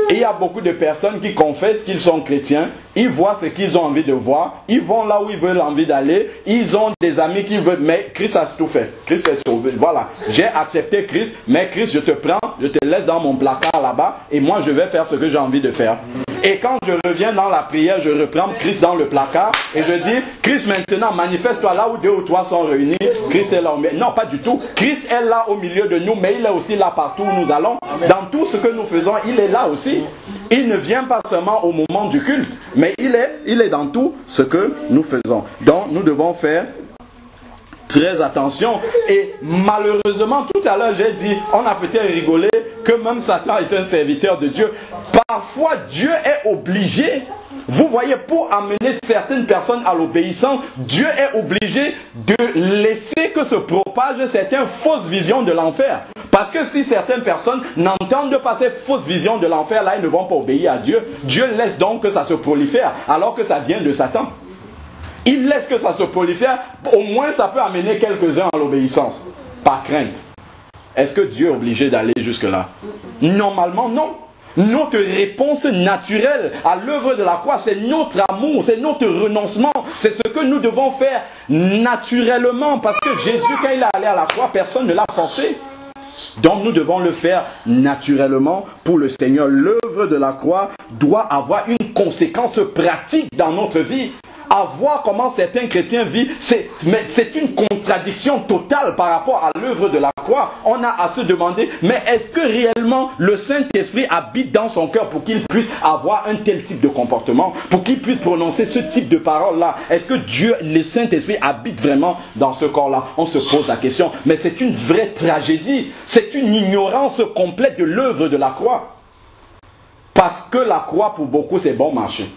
Et il y a beaucoup de personnes qui confessent qu'ils sont chrétiens, ils voient ce qu'ils ont envie de voir, ils vont là où ils veulent envie d'aller, ils ont des amis qui veulent, mais Christ a tout fait, Christ est sauvé, voilà, j'ai accepté Christ, mais Christ je te prends, je te laisse dans mon placard là-bas, et moi je vais faire ce que j'ai envie de faire. Et quand je reviens dans la prière, je reprends Christ dans le placard, et je dis, Christ maintenant manifeste-toi là où 2 ou 3 sont réunis, Christ est là, non pas du tout, Christ est là au milieu de nous, mais il est aussi là partout où nous allons, dans tout ce que nous faisons, il est là aussi. Il ne vient pas seulement au moment du culte, mais il est dans tout ce que nous faisons. Donc nous devons faire très attention. Et malheureusement, tout à l'heure j'ai dit, on a peut-être rigolé que même Satan est un serviteur de Dieu. Parfois Dieu est obligé, vous voyez, pour amener certaines personnes à l'obéissance, Dieu est obligé de laisser que se propagent certaines fausses visions de l'enfer. Parce que si certaines personnes n'entendent pas ces fausses visions de l'enfer, là, ils ne vont pas obéir à Dieu. Dieu laisse donc que ça se prolifère, alors que ça vient de Satan. Il laisse que ça se prolifère, au moins ça peut amener quelques-uns à l'obéissance. Par crainte. Est-ce que Dieu est obligé d'aller jusque-là? Normalement, non. Notre réponse naturelle à l'œuvre de la croix, c'est notre amour, c'est notre renoncement, c'est ce que nous devons faire naturellement, parce que Jésus, quand il est allé à la croix, personne ne l'a forcé. Donc nous devons le faire naturellement pour le Seigneur. L'œuvre de la croix doit avoir une conséquence pratique dans notre vie. À voir comment certains chrétiens vivent, c'est une contradiction totale par rapport à l'œuvre de la croix. On a à se demander, mais est-ce que réellement le Saint-Esprit habite dans son cœur pour qu'il puisse avoir un tel type de comportement, pour qu'il puisse prononcer ce type de paroles-là? Est-ce que Dieu, le Saint-Esprit, habite vraiment dans ce corps-là? On se pose la question. Mais c'est une vraie tragédie. C'est une ignorance complète de l'œuvre de la croix. Parce que la croix, pour beaucoup, c'est bon marché.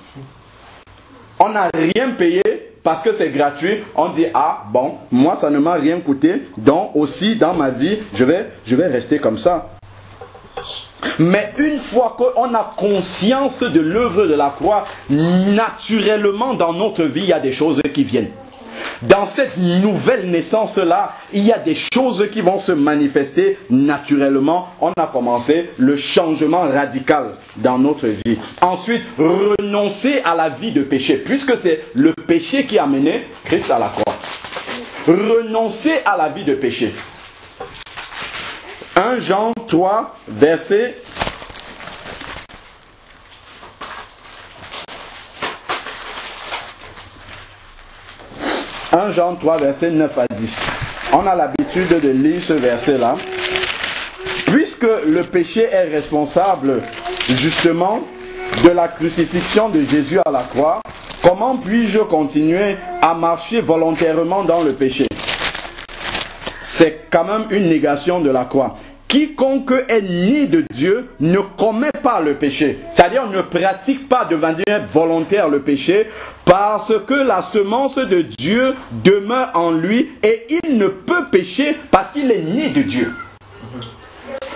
On n'a rien payé parce que c'est gratuit. On dit, ah bon, moi ça ne m'a rien coûté, donc aussi dans ma vie, je vais rester comme ça. Mais une fois qu'on a conscience de l'œuvre de la croix, naturellement dans notre vie, il y a des choses qui viennent. Dans cette nouvelle naissance-là, il y a des choses qui vont se manifester naturellement. On a commencé le changement radical dans notre vie. Ensuite, renoncer à la vie de péché, puisque c'est le péché qui a mené Christ à la croix. Renoncer à la vie de péché. 1 Jean 3, verset 1 Jean 3, verset 9 à 10. On a l'habitude de lire ce verset-là. Puisque le péché est responsable justement de la crucifixion de Jésus à la croix, comment puis-je continuer à marcher volontairement dans le péché? C'est quand même une négation de la croix. Quiconque est né de Dieu ne commet pas le péché. C'est-à-dire ne pratique pas de manière volontaire le péché parce que la semence de Dieu demeure en lui et il ne peut pécher parce qu'il est né de Dieu.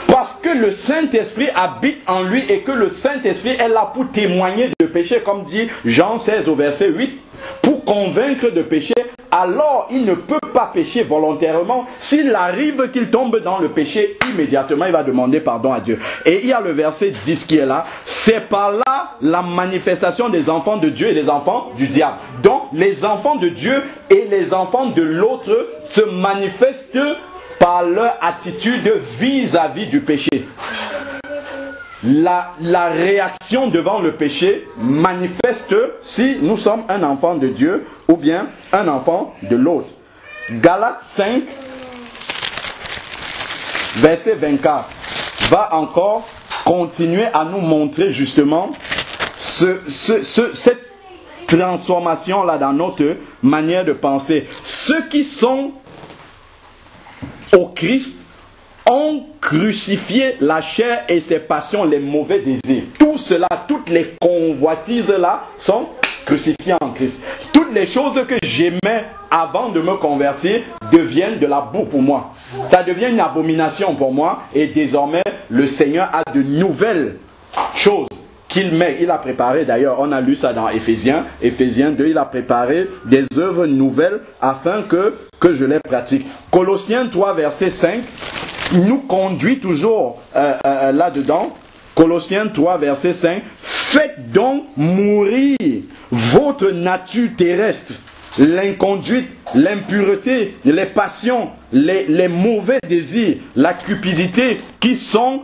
Parce que le Saint-Esprit habite en lui et que le Saint-Esprit est là pour témoigner de péché, comme dit Jean 16 au verset 8, pour convaincre de péché. Alors il ne peut pas pécher volontairement. S'il arrive qu'il tombe dans le péché, immédiatement il va demander pardon à Dieu. Et il y a le verset 10 qui est là. C'est par là la manifestation des enfants de Dieu et des enfants du diable. Donc les enfants de Dieu et les enfants de l'autre se manifestent par leur attitude vis-à-vis du péché. La réaction devant le péché manifeste si nous sommes un enfant de Dieu ou bien un enfant de l'autre. Galates 5, verset 24, va encore continuer à nous montrer justement cette transformation-là dans notre manière de penser. Ceux qui sont au Christ ont crucifié la chair et ses passions, les mauvais désirs. Tout cela, toutes les convoitises-là sont crucifiées en Christ. Toutes les choses que j'aimais avant de me convertir deviennent de la boue pour moi. Ça devient une abomination pour moi et désormais le Seigneur a de nouvelles choses qu'il met. Il a préparé, d'ailleurs, on a lu ça dans Éphésiens 2, il a préparé des œuvres nouvelles afin que je les pratique. Colossiens 3, verset 5, nous conduit toujours là-dedans. Colossiens 3, verset 5, faites donc mourir votre nature terrestre, l'inconduite, l'impureté, les passions, les mauvais désirs, la cupidité qui sont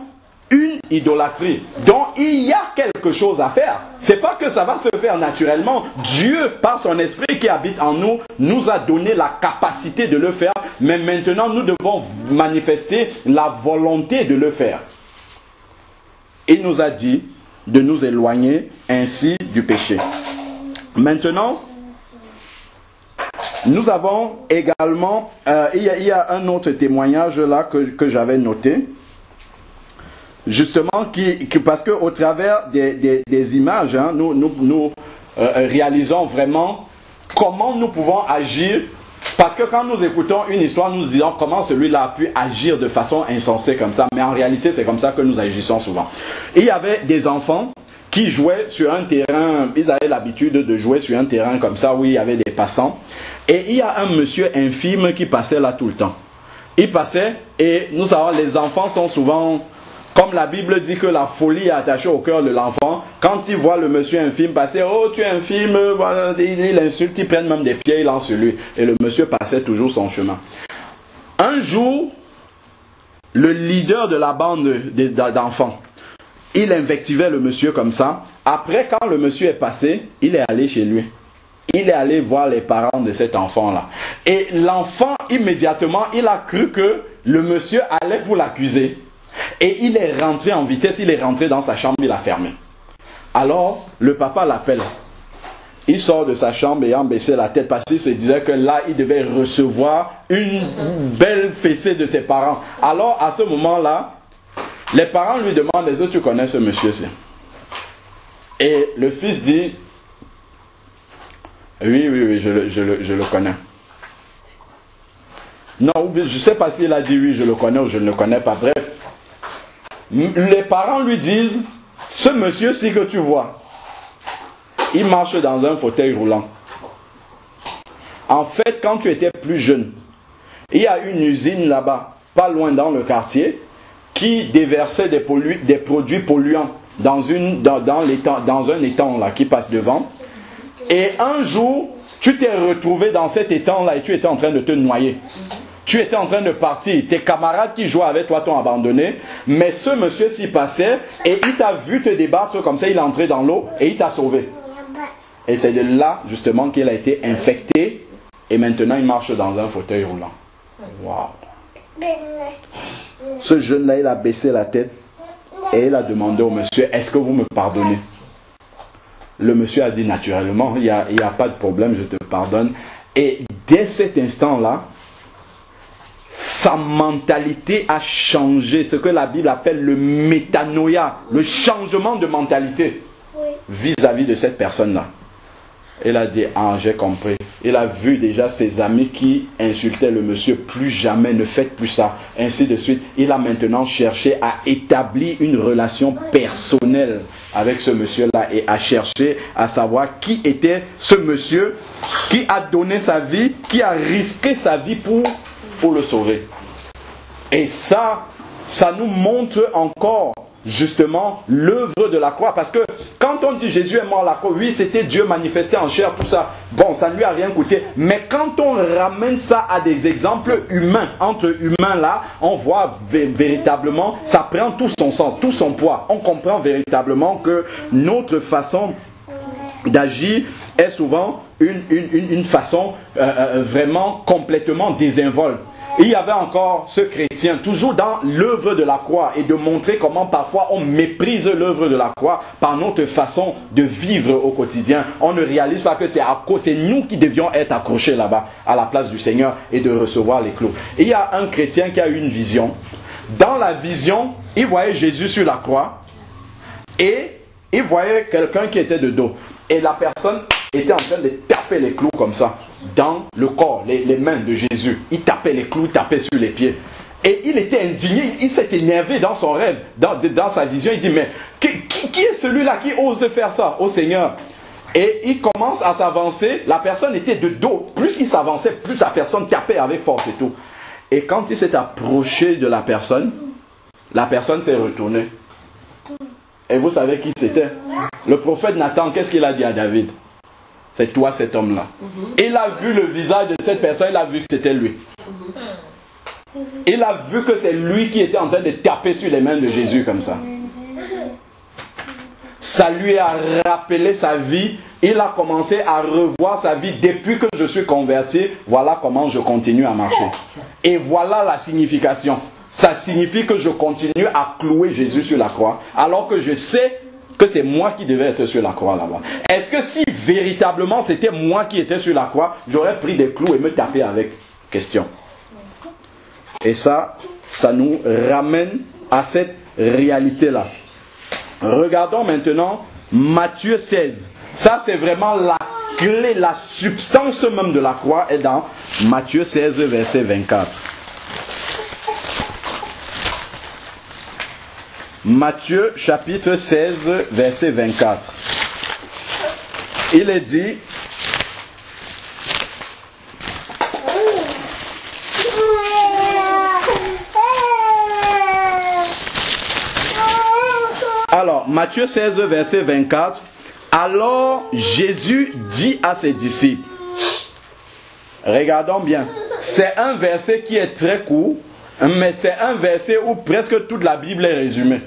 une idolâtrie. Donc il y a quelque chose à faire. C'est pas que ça va se faire naturellement. Dieu, par son esprit qui habite en nous, nous a donné la capacité de le faire. Mais maintenant, nous devons manifester la volonté de le faire. Il nous a dit de nous éloigner ainsi du péché. Maintenant, nous avons également, il y a un autre témoignage là que j'avais noté. Justement, parce qu'au travers des images, hein, nous réalisons vraiment comment nous pouvons agir. Parce que quand nous écoutons une histoire, nous nous disons comment celui-là a pu agir de façon insensée comme ça. Mais en réalité, c'est comme ça que nous agissons souvent. Il y avait des enfants qui jouaient sur un terrain, ils avaient l'habitude de jouer sur un terrain comme ça où il y avait des passants. Et il y a un monsieur infirme qui passait là tout le temps. Il passait et nous savons, les enfants sont souvent... Comme la Bible dit que la folie est attachée au cœur de l'enfant, quand il voit le monsieur infirme passer, oh tu es infirme, il insulte, il prend même des pieds, il lance sur lui. Et le monsieur passait toujours son chemin. Un jour, le leader de la bande d'enfants, il invectivait le monsieur comme ça. Après, quand le monsieur est passé, il est allé chez lui. Il est allé voir les parents de cet enfant-là. Et l'enfant, immédiatement, il a cru que le monsieur allait pour l'accuser. Et il est rentré en vitesse, il est rentré dans sa chambre, il a fermé. Alors, le papa l'appelle. Il sort de sa chambre ayant baissé la tête parce qu'il se disait que là, il devait recevoir une belle fessée de ses parents. Alors, à ce moment-là, les parents lui demandent, est-ce que tu connais ce monsieur-ci? Et le fils dit, oui, je le connais. Non, je ne sais pas s'il a dit oui, je le connais ou je ne le connais pas. Bref. Les parents lui disent, ce monsieur-ci que tu vois, il marche dans un fauteuil roulant. En fait, quand tu étais plus jeune, il y a une usine là-bas, pas loin dans le quartier, qui déversait des produits polluants dans un étang là, qui passe devant. Et un jour, tu t'es retrouvé dans cet étang là et tu étais en train de te noyer. Tu étais en train de partir. Tes camarades qui jouaient avec toi t'ont abandonné. Mais ce monsieur s'y passait et il t'a vu te débattre comme ça. Il est entré dans l'eau et il t'a sauvé. Et c'est de là justement qu'il a été infecté. Et maintenant il marche dans un fauteuil roulant. Waouh. Ce jeune-là, il a baissé la tête et il a demandé au monsieur, est-ce que vous me pardonnez? Le monsieur a dit naturellement, il n'y a pas de problème, je te pardonne. Et dès cet instant-là, sa mentalité a changé, ce que la Bible appelle le métanoïa, le changement de mentalité vis-à-vis de cette personne-là. Il a dit, ah, j'ai compris. Il a vu déjà ses amis qui insultaient le monsieur, plus jamais, ne faites plus ça, ainsi de suite. Il a maintenant cherché à établir une relation personnelle avec ce monsieur-là et à chercher à savoir qui était ce monsieur qui a donné sa vie, qui a risqué sa vie pour le sauver. Et ça nous montre encore justement l'œuvre de la croix, parce que quand on dit Jésus est mort à la croix, oui, c'était Dieu manifesté en chair, tout ça, bon, ça ne lui a rien coûté, mais quand on ramène ça à des exemples humains, entre humains là, on voit véritablement, ça prend tout son sens, tout son poids. On comprend véritablement que notre façon d'agir est souvent une façon vraiment complètement désinvolte. Il y avait encore ce chrétien, toujours dans l'œuvre de la croix, et de montrer comment parfois on méprise l'œuvre de la croix par notre façon de vivre au quotidien. On ne réalise pas que c'est nous qui devions être accrochés là-bas, à la place du Seigneur, et de recevoir les clous. Il y a un chrétien qui a eu une vision. Dans la vision, il voyait Jésus sur la croix, et il voyait quelqu'un qui était de dos. Et la personne était en train de taper les clous comme ça, dans le corps, les mains de Jésus. Il tapait les clous, il tapait sur les pieds. Et il était indigné, il s'est énervé dans son rêve, dans sa vision. Il dit, mais qui est celui-là qui ose faire ça au Seigneur? Et il commence à s'avancer, la personne était de dos. Plus il s'avançait, plus la personne tapait avec force et tout. Et quand il s'est approché de la personne s'est retournée. Et vous savez qui c'était? Le prophète Nathan, qu'est-ce qu'il a dit à David? C'est toi cet homme-là. Il a vu le visage de cette personne, il a vu que c'était lui. Il a vu que c'est lui qui était en train de taper sur les mains de Jésus comme ça. Ça lui a rappelé sa vie. Il a commencé à revoir sa vie depuis que je suis converti. Voilà comment je continue à marcher. Et voilà la signification. Ça signifie que je continue à clouer Jésus sur la croix, alors que je sais que c'est moi qui devais être sur la croix là-bas. Est-ce que si véritablement c'était moi qui étais sur la croix, j'aurais pris des clous et me taper avec? Question. Et ça nous ramène à cette réalité-là. Regardons maintenant Matthieu 16. Ça, c'est vraiment la clé, la substance même de la croix est dans Matthieu 16, verset 24. Matthieu chapitre 16, verset 24. Il est dit, alors Matthieu 16, verset 24, alors Jésus dit à ses disciples, regardons bien, c'est un verset qui est très court, mais c'est un verset où presque toute la Bible est résumée.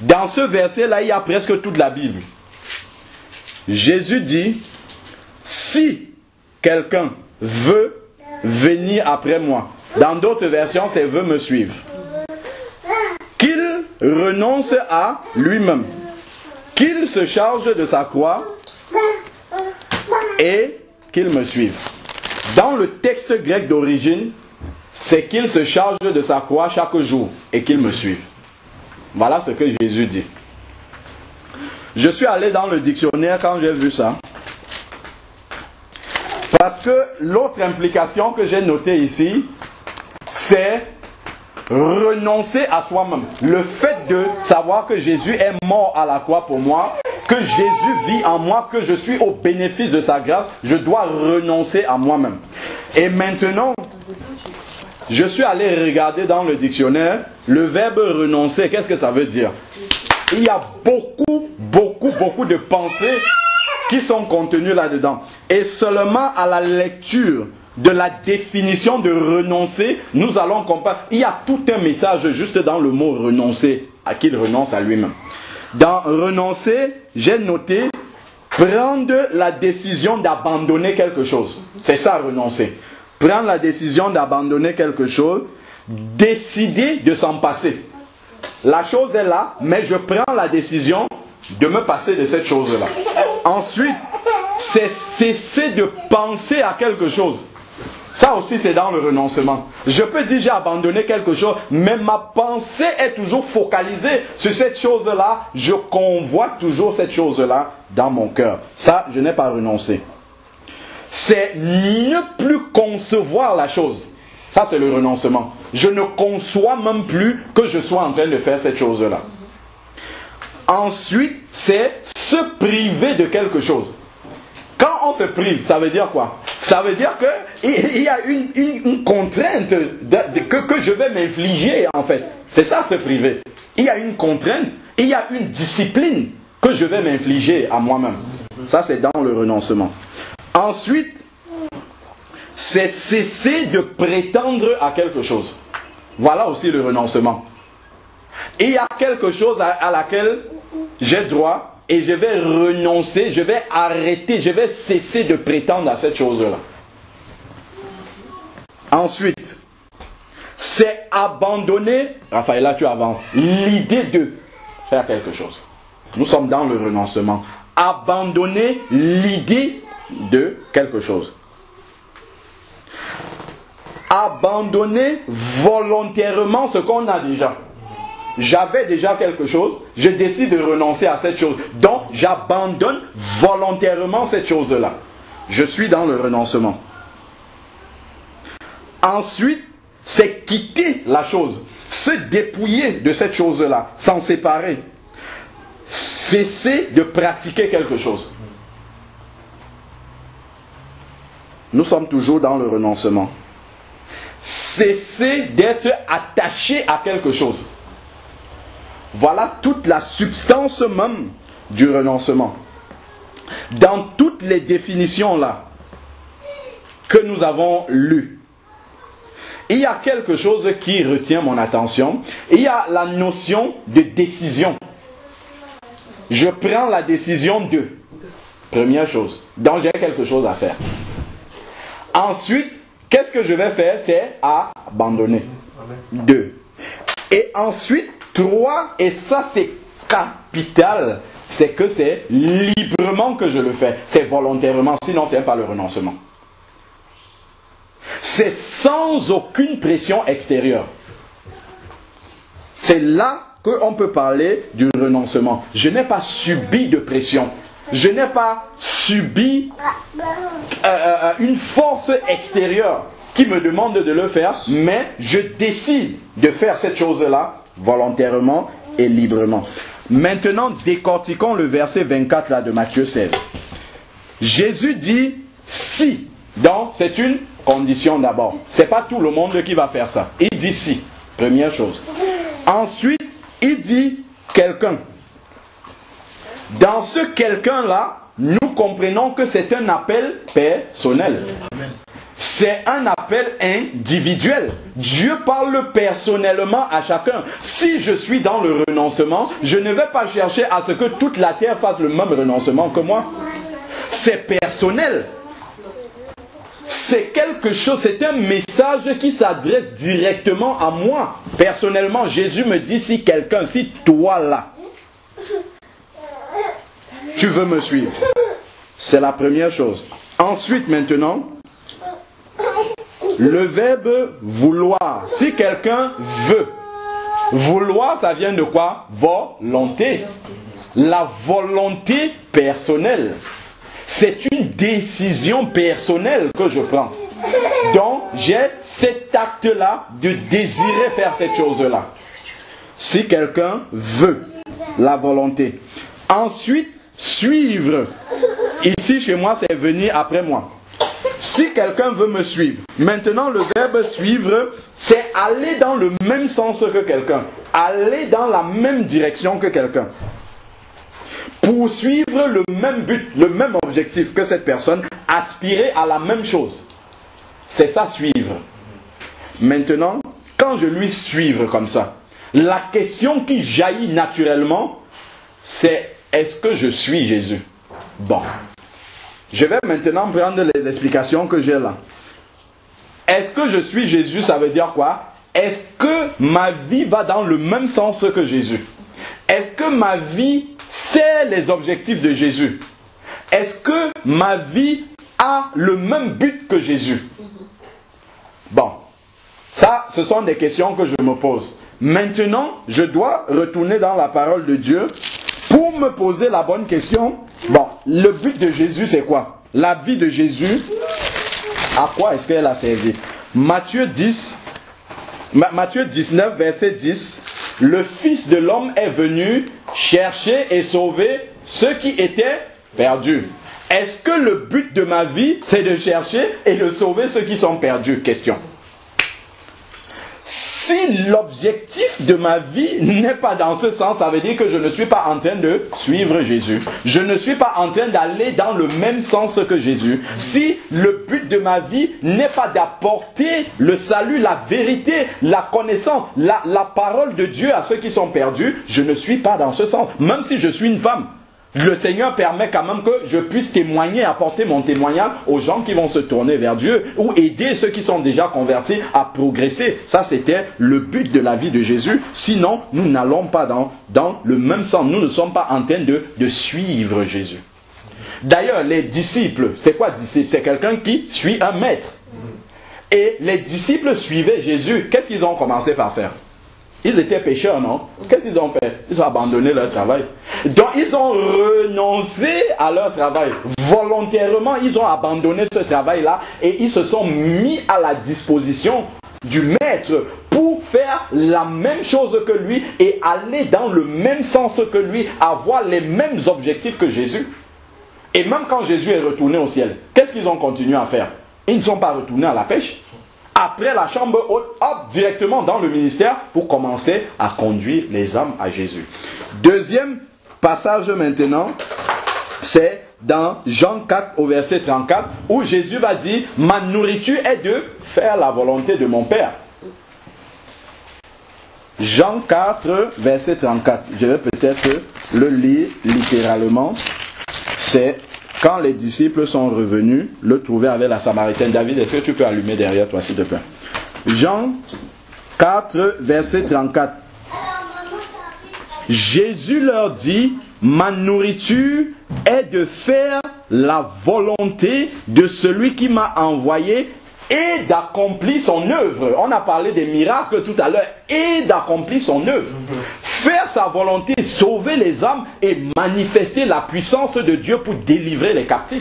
Dans ce verset-là, il y a presque toute la Bible. Jésus dit, si quelqu'un veut venir après moi, dans d'autres versions, c'est veut me suivre, qu'il renonce à lui-même, qu'il se charge de sa croix et qu'il me suive. Dans le texte grec d'origine, c'est qu'il se charge de sa croix chaque jour et qu'il me suive. Voilà ce que Jésus dit. Je suis allé dans le dictionnaire quand j'ai vu ça. Parce que l'autre implication que j'ai notée ici, c'est renoncer à soi-même. Le fait de savoir que Jésus est mort à la croix pour moi que Jésus vit en moi, que je suis au bénéfice de sa grâce, je dois renoncer à moi-même. Et maintenant, je suis allé regarder dans le dictionnaire le verbe renoncer. Qu'est-ce que ça veut dire? Il y a beaucoup de pensées qui sont contenues là-dedans. Et seulement à la lecture de la définition de renoncer, nous allons comprendre. Il y a tout un message juste dans le mot renoncer, à qu'il renonce à lui-même. Dans renoncer, j'ai noté prendre la décision d'abandonner quelque chose. C'est ça renoncer. Prendre la décision d'abandonner quelque chose, décider de s'en passer. La chose est là, mais je prends la décision de me passer de cette chose-là. Ensuite, c'est cesser de penser à quelque chose. Ça aussi, c'est dans le renoncement. Je peux dire j'ai abandonné quelque chose, mais ma pensée est toujours focalisée sur cette chose-là. Je convoite toujours cette chose-là dans mon cœur. Ça, je n'ai pas renoncé. C'est ne plus concevoir la chose. Ça, c'est le renoncement. Je ne conçois même plus que je sois en train de faire cette chose-là. Ensuite, c'est se priver de quelque chose. Quand on se prive, ça veut dire quoi? Ça veut dire qu'il y a une contrainte que je vais m'infliger, en fait. C'est ça, se priver. Il y a une contrainte, il y a une discipline que je vais m'infliger à moi-même. Ça, c'est dans le renoncement. Ensuite, c'est cesser de prétendre à quelque chose. Voilà aussi le renoncement. Il y a quelque chose à laquelle j'ai droit et je vais renoncer, je vais arrêter, je vais cesser de prétendre à cette chose-là. Ensuite, c'est abandonner, Raphaël, là tu avances, l'idée de faire quelque chose. Nous sommes dans le renoncement. Abandonner l'idée de quelque chose. Abandonner volontairement ce qu'on a déjà. J'avais déjà quelque chose, je décide de renoncer à cette chose. Donc, j'abandonne volontairement cette chose-là. Je suis dans le renoncement. Ensuite, c'est quitter la chose. Se dépouiller de cette chose-là, s'en séparer. Cesser de pratiquer quelque chose. Nous sommes toujours dans le renoncement. Cesser d'être attaché à quelque chose. Voilà toute la substance même du renoncement. Dans toutes les définitions là que nous avons lues, il y a quelque chose qui retient mon attention. Il y a la notion de décision. Je prends la décision de. Première chose. Donc j'ai quelque chose à faire. Ensuite, qu'est-ce que je vais faire? C'est abandonner. 2. Et ensuite, 3, et ça c'est capital, c'est que c'est librement que je le fais. C'est volontairement, sinon c'est pas le renoncement. C'est sans aucune pression extérieure. C'est là qu'on peut parler du renoncement. Je n'ai pas subi de pression. Je n'ai pas subi une force extérieure qui me demande de le faire, mais je décide de faire cette chose-là volontairement et librement. Maintenant, décortiquons le verset 24 là, de Matthieu 16. Jésus dit si. Donc, c'est une condition d'abord. Ce n'est pas tout le monde qui va faire ça. Il dit si. Première chose. Ensuite, il dit quelqu'un. Dans ce quelqu'un-là, nous comprenons que c'est un appel personnel. C'est un appel individuel. Dieu parle personnellement à chacun. Si je suis dans le renoncement, je ne vais pas chercher à ce que toute la terre fasse le même renoncement que moi. C'est personnel. C'est quelque chose, c'est un message qui s'adresse directement à moi. Personnellement, Jésus me dit si quelqu'un, si toi là, tu veux me suivre. C'est la première chose. Ensuite, maintenant, le verbe vouloir. Si quelqu'un veut. Vouloir, ça vient de quoi? Volonté. La volonté personnelle. C'est une décision personnelle que je prends. Donc, j'ai cet acte-là de désirer faire cette chose-là. Si quelqu'un veut. La volonté. Ensuite, suivre, ici chez moi, c'est venir après moi. Si quelqu'un veut me suivre, maintenant le verbe suivre, c'est aller dans le même sens que quelqu'un, aller dans la même direction que quelqu'un, poursuivre le même but, le même objectif que cette personne, aspirer à la même chose. C'est ça suivre. Maintenant, quand je lui suivre comme ça, la question qui jaillit naturellement, c'est est-ce que je suis Jésus? Bon. Je vais maintenant prendre les explications que j'ai là. Est-ce que je suis Jésus, ça veut dire quoi? Est-ce que ma vie va dans le même sens que Jésus? Est-ce que ma vie sait les objectifs de Jésus? Est-ce que ma vie a le même but que Jésus? Bon, ça, ce sont des questions que je me pose. Maintenant, je dois retourner dans la parole de Dieu pour me poser la bonne question. Bon, le but de Jésus, c'est quoi? La vie de Jésus, à quoi est-ce qu'elle a servi? Matthieu 19, verset 10. Le Fils de l'homme est venu chercher et sauver ceux qui étaient perdus. Est-ce que le but de ma vie, c'est de chercher et de sauver ceux qui sont perdus? Question. Si l'objectif de ma vie n'est pas dans ce sens, ça veut dire que je ne suis pas en train de suivre Jésus. Je ne suis pas en train d'aller dans le même sens que Jésus. Si le but de ma vie n'est pas d'apporter le salut, la vérité, la connaissance, la parole de Dieu à ceux qui sont perdus, je ne suis pas dans ce sens. Même si je suis une femme. Le Seigneur permet quand même que je puisse témoigner, apporter mon témoignage aux gens qui vont se tourner vers Dieu ou aider ceux qui sont déjà convertis à progresser. Ça, c'était le but de la vie de Jésus. Sinon, nous n'allons pas dans le même sens. Nous ne sommes pas en train de suivre Jésus. D'ailleurs, les disciples, c'est quoi disciple? C'est quelqu'un qui suit un maître. Et les disciples suivaient Jésus. Qu'est-ce qu'ils ont commencé par faire? Ils étaient pécheurs, non? Qu'est-ce qu'ils ont fait? Ils ont abandonné leur travail. Donc, ils ont renoncé à leur travail. Volontairement, ils ont abandonné ce travail-là et ils se sont mis à la disposition du maître pour faire la même chose que lui et aller dans le même sens que lui, avoir les mêmes objectifs que Jésus. Et même quand Jésus est retourné au ciel, qu'est-ce qu'ils ont continué à faire? Ils ne sont pas retournés à la pêche. Après la chambre haute, hop, directement dans le ministère pour commencer à conduire les âmes à Jésus. Deuxième passage maintenant, c'est dans Jean 4 au verset 34 où Jésus va dire « Ma nourriture est de faire la volonté de mon Père ». Jean 4 verset 34, je vais peut-être le lire littéralement, c'est quand les disciples sont revenus, le trouver avec la Samaritaine. David, est-ce que tu peux allumer derrière toi, s'il te plaît? Jean 4, verset 34. Jésus leur dit, ma nourriture est de faire la volonté de celui qui m'a envoyé et d'accomplir son œuvre. On a parlé des miracles tout à l'heure. Et d'accomplir son œuvre. Faire sa volonté, sauver les âmes et manifester la puissance de Dieu pour délivrer les captifs.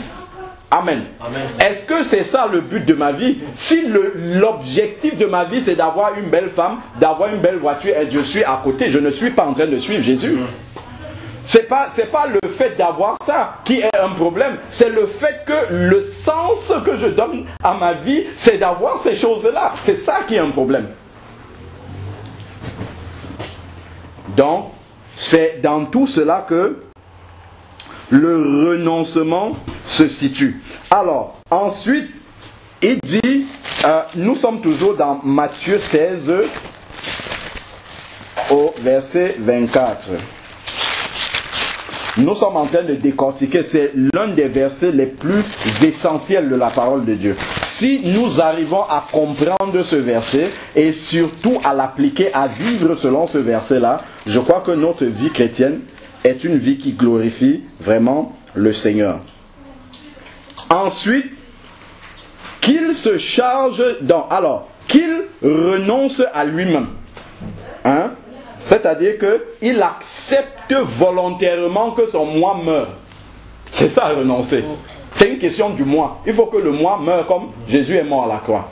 Amen. Amen. Est-ce que c'est ça le but de ma vie? Si l'objectif de ma vie c'est d'avoir une belle femme, d'avoir une belle voiture et je suis à côté, je ne suis pas en train de suivre Jésus. C'est pas le fait d'avoir ça qui est un problème. C'est le fait que le sens que je donne à ma vie, c'est d'avoir ces choses-là. C'est ça qui est un problème. Donc, c'est dans tout cela que le renoncement se situe. Alors, ensuite, il dit, nous sommes toujours dans Matthieu 16 au verset 24. Nous sommes en train de décortiquer, c'est l'un des versets les plus essentiels de la parole de Dieu. Si nous arrivons à comprendre ce verset et surtout à l'appliquer, à vivre selon ce verset-là, je crois que notre vie chrétienne est une vie qui glorifie vraiment le Seigneur. Ensuite, qu'il se charge qu'il renonce à lui-même. Hein? C'est-à-dire qu'il accepte volontairement que son moi meure. C'est ça renoncer. C'est une question du moi. Il faut que le moi meure comme Jésus est mort à la croix.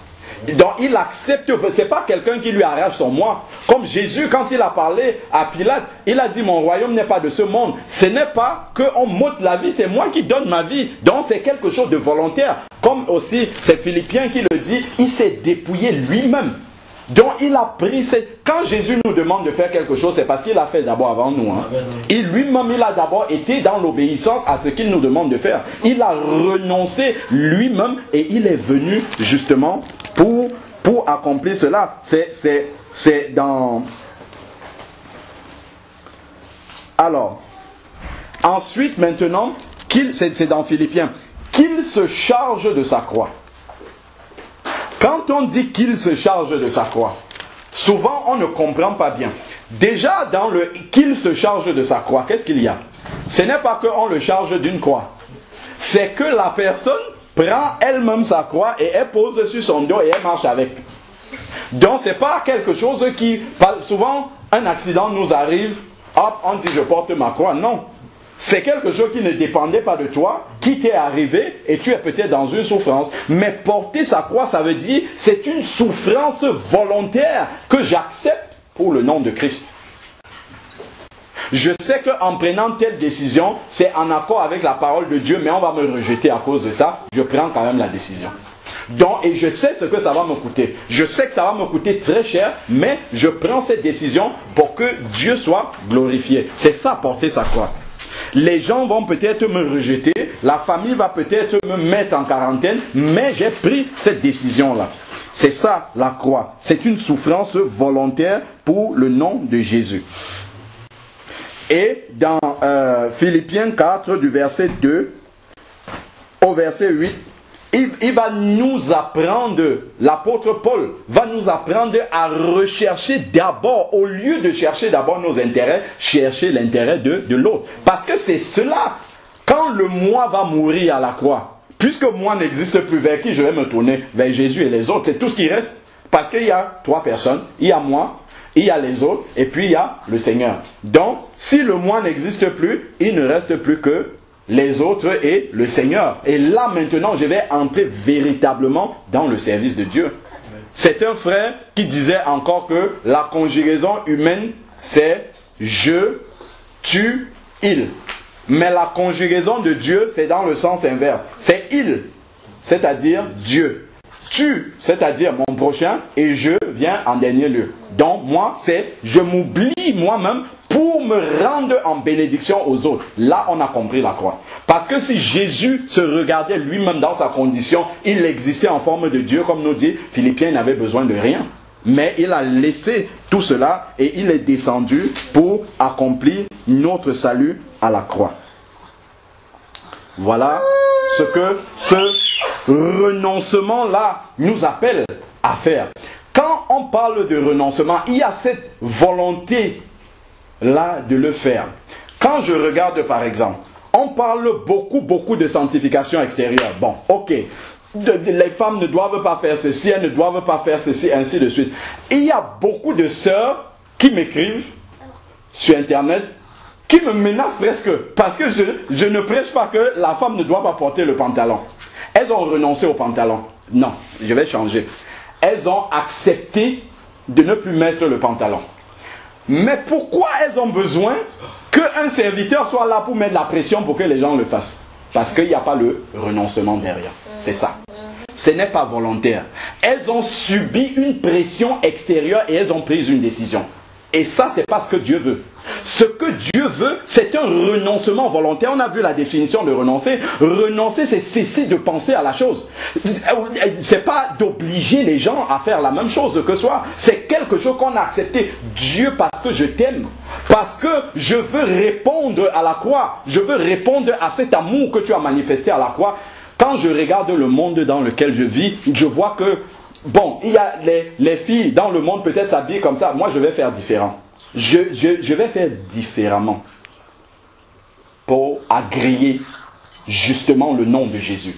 Donc il accepte, c'est pas quelqu'un qui lui arrache son moi. Comme Jésus, quand il a parlé à Pilate, il a dit mon royaume n'est pas de ce monde. Ce n'est pas qu'on m'ôte la vie, c'est moi qui donne ma vie. Donc c'est quelque chose de volontaire. Comme aussi, c'est Philippiens qui le dit, il s'est dépouillé lui-même. Donc il a pris, quand Jésus nous demande de faire quelque chose, c'est parce qu'il a fait d'abord avant nous. Hein. Et lui-même, il a d'abord été dans l'obéissance à ce qu'il nous demande de faire. Il a renoncé lui-même et il est venu justement pour accomplir cela. C'est dans... Alors, ensuite maintenant, c'est dans Philippiens, qu'il se charge de sa croix. Quand on dit qu'il se charge de sa croix, souvent on ne comprend pas bien. Déjà dans le qu'il se charge de sa croix, qu'est-ce qu'il y a? Ce n'est pas qu'on le charge d'une croix. C'est que la personne prend elle-même sa croix et elle pose sur son dos et elle marche avec. Donc c'est pas quelque chose qui... Souvent un accident nous arrive, hop, on dit je porte ma croix. Non. C'est quelque chose qui ne dépendait pas de toi, qui t'est arrivé et tu es peut-être dans une souffrance. Mais porter sa croix, ça veut dire c'est une souffrance volontaire que j'accepte pour le nom de Christ. Je sais qu'en prenant telle décision, c'est en accord avec la parole de Dieu, mais on va me rejeter à cause de ça. Je prends quand même la décision. Donc, et je sais ce que ça va me coûter. Je sais que ça va me coûter très cher, mais je prends cette décision pour que Dieu soit glorifié. C'est ça, porter sa croix. Les gens vont peut-être me rejeter, la famille va peut-être me mettre en quarantaine, mais j'ai pris cette décision-là. C'est ça la croix. C'est une souffrance volontaire pour le nom de Jésus. Et dans Philippiens 4, du verset 2 au verset 8, il va nous apprendre, l'apôtre Paul va nous apprendre à rechercher d'abord, au lieu de chercher d'abord nos intérêts, chercher l'intérêt de l'autre. Parce que c'est cela, quand le moi va mourir à la croix, puisque moi n'existe plus, vers qui je vais me tourner? Vers Jésus et les autres, c'est tout ce qui reste. Parce qu'il y a trois personnes, il y a moi, il y a les autres, et puis il y a le Seigneur. Donc, si le moi n'existe plus, il ne reste plus que les autres et le Seigneur. Et là maintenant, je vais entrer véritablement dans le service de Dieu. C'est un frère qui disait encore que la conjugaison humaine, c'est je, tu, il. Mais la conjugaison de Dieu, c'est dans le sens inverse. C'est il, c'est-à-dire Dieu. Tu, c'est-à-dire mon prochain, et je viens en dernier lieu. Donc moi, c'est je m'oublie moi-même pour me rendre en bénédiction aux autres. Là, on a compris la croix. Parce que si Jésus se regardait lui-même dans sa condition, il existait en forme de Dieu, comme nous dit Philippiens, il n'avait besoin de rien. Mais il a laissé tout cela et il est descendu pour accomplir notre salut à la croix. Voilà ce que ce renoncement-là nous appelle à faire. Quand on parle de renoncement, il y a cette volonté-là de le faire. Quand je regarde par exemple, on parle beaucoup de sanctification extérieure. Bon, ok. Les femmes ne doivent pas faire ceci, elles ne doivent pas faire ceci, ainsi de suite. Il y a beaucoup de sœurs qui m'écrivent sur Internet, qui me menacent presque, parce que je ne prêche pas que la femme ne doit pas porter le pantalon. Elles ont renoncé au pantalon. Non, je vais changer. Elles ont accepté de ne plus mettre le pantalon. Mais pourquoi elles ont besoin qu'un serviteur soit là pour mettre la pression pour que les gens le fassent? Parce qu'il n'y a pas le renoncement derrière. C'est ça. Ce n'est pas volontaire. Elles ont subi une pression extérieure et elles ont pris une décision. Et ça, c'est pas ce que Dieu veut. Ce que Dieu veut, c'est un renoncement volontaire. On a vu la définition de renoncer. Renoncer, c'est cesser de penser à la chose. C'est pas d'obliger les gens à faire la même chose que soi. C'est quelque chose qu'on a accepté. Dieu, parce que je t'aime. Parce que je veux répondre à la croix. Je veux répondre à cet amour que tu as manifesté à la croix. Quand je regarde le monde dans lequel je vis, je vois que, bon, il y a les filles dans le monde peut-être s'habillent comme ça. Moi, je vais faire différent. Je vais faire différemment pour agréer justement le nom de Jésus.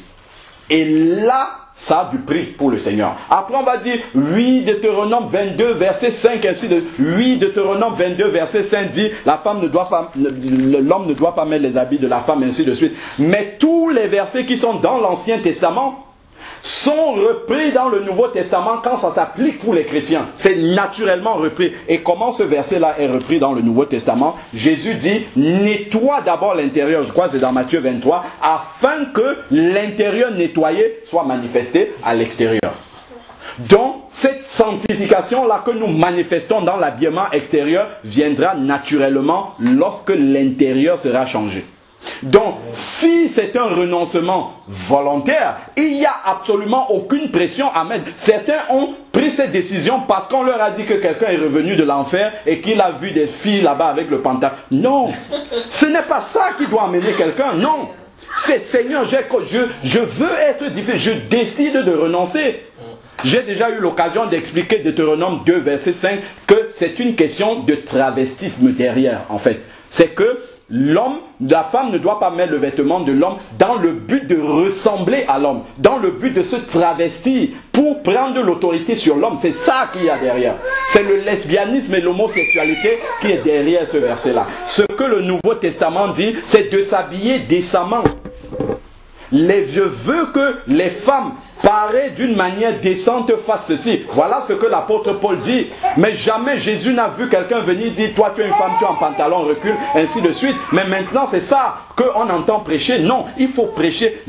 Et là, ça a du prix pour le Seigneur. Après, on va dire, oui, Deutéronome 22, verset 5, ainsi de... Oui, Deutéronome 22, verset 5 dit, la femme ne doit pas, l'homme ne doit pas mettre les habits de la femme, ainsi de suite. Mais tous les versets qui sont dans l'Ancien Testament sont repris dans le Nouveau Testament quand ça s'applique pour les chrétiens. C'est naturellement repris. Et comment ce verset-là est repris dans le Nouveau Testament? Jésus dit, nettoie d'abord l'intérieur, je crois que c'est dans Matthieu 23, afin que l'intérieur nettoyé soit manifesté à l'extérieur. Donc, cette sanctification-là que nous manifestons dans l'habillement extérieur viendra naturellement lorsque l'intérieur sera changé. Donc, si c'est un renoncement volontaire, il n'y a absolument aucune pression à mettre. Certains ont pris cette décision parce qu'on leur a dit que quelqu'un est revenu de l'enfer et qu'il a vu des filles là-bas avec le pantalon. Non, ce n'est pas ça qui doit amener quelqu'un, non. C'est Seigneur, je veux être différent, je décide de renoncer. J'ai déjà eu l'occasion d'expliquer Deutéronome 2, verset 5, que c'est une question de travestisme derrière, en fait. C'est que la femme ne doit pas mettre le vêtement de l'homme dans le but de ressembler à l'homme, dans le but de se travestir pour prendre l'autorité sur l'homme. C'est ça qu'il y a derrière. C'est le lesbianisme et l'homosexualité qui est derrière ce verset-là. Ce que le Nouveau Testament dit, c'est de s'habiller décemment. Je veux que les femmes paraissent d'une manière décente fassent ceci. Voilà ce que l'apôtre Paul dit. Mais jamais Jésus n'a vu quelqu'un venir dire, toi tu es une femme, tu es en pantalon, recule, ainsi de suite. Mais maintenant c'est ça qu'on entend prêcher. Non, il faut prêcher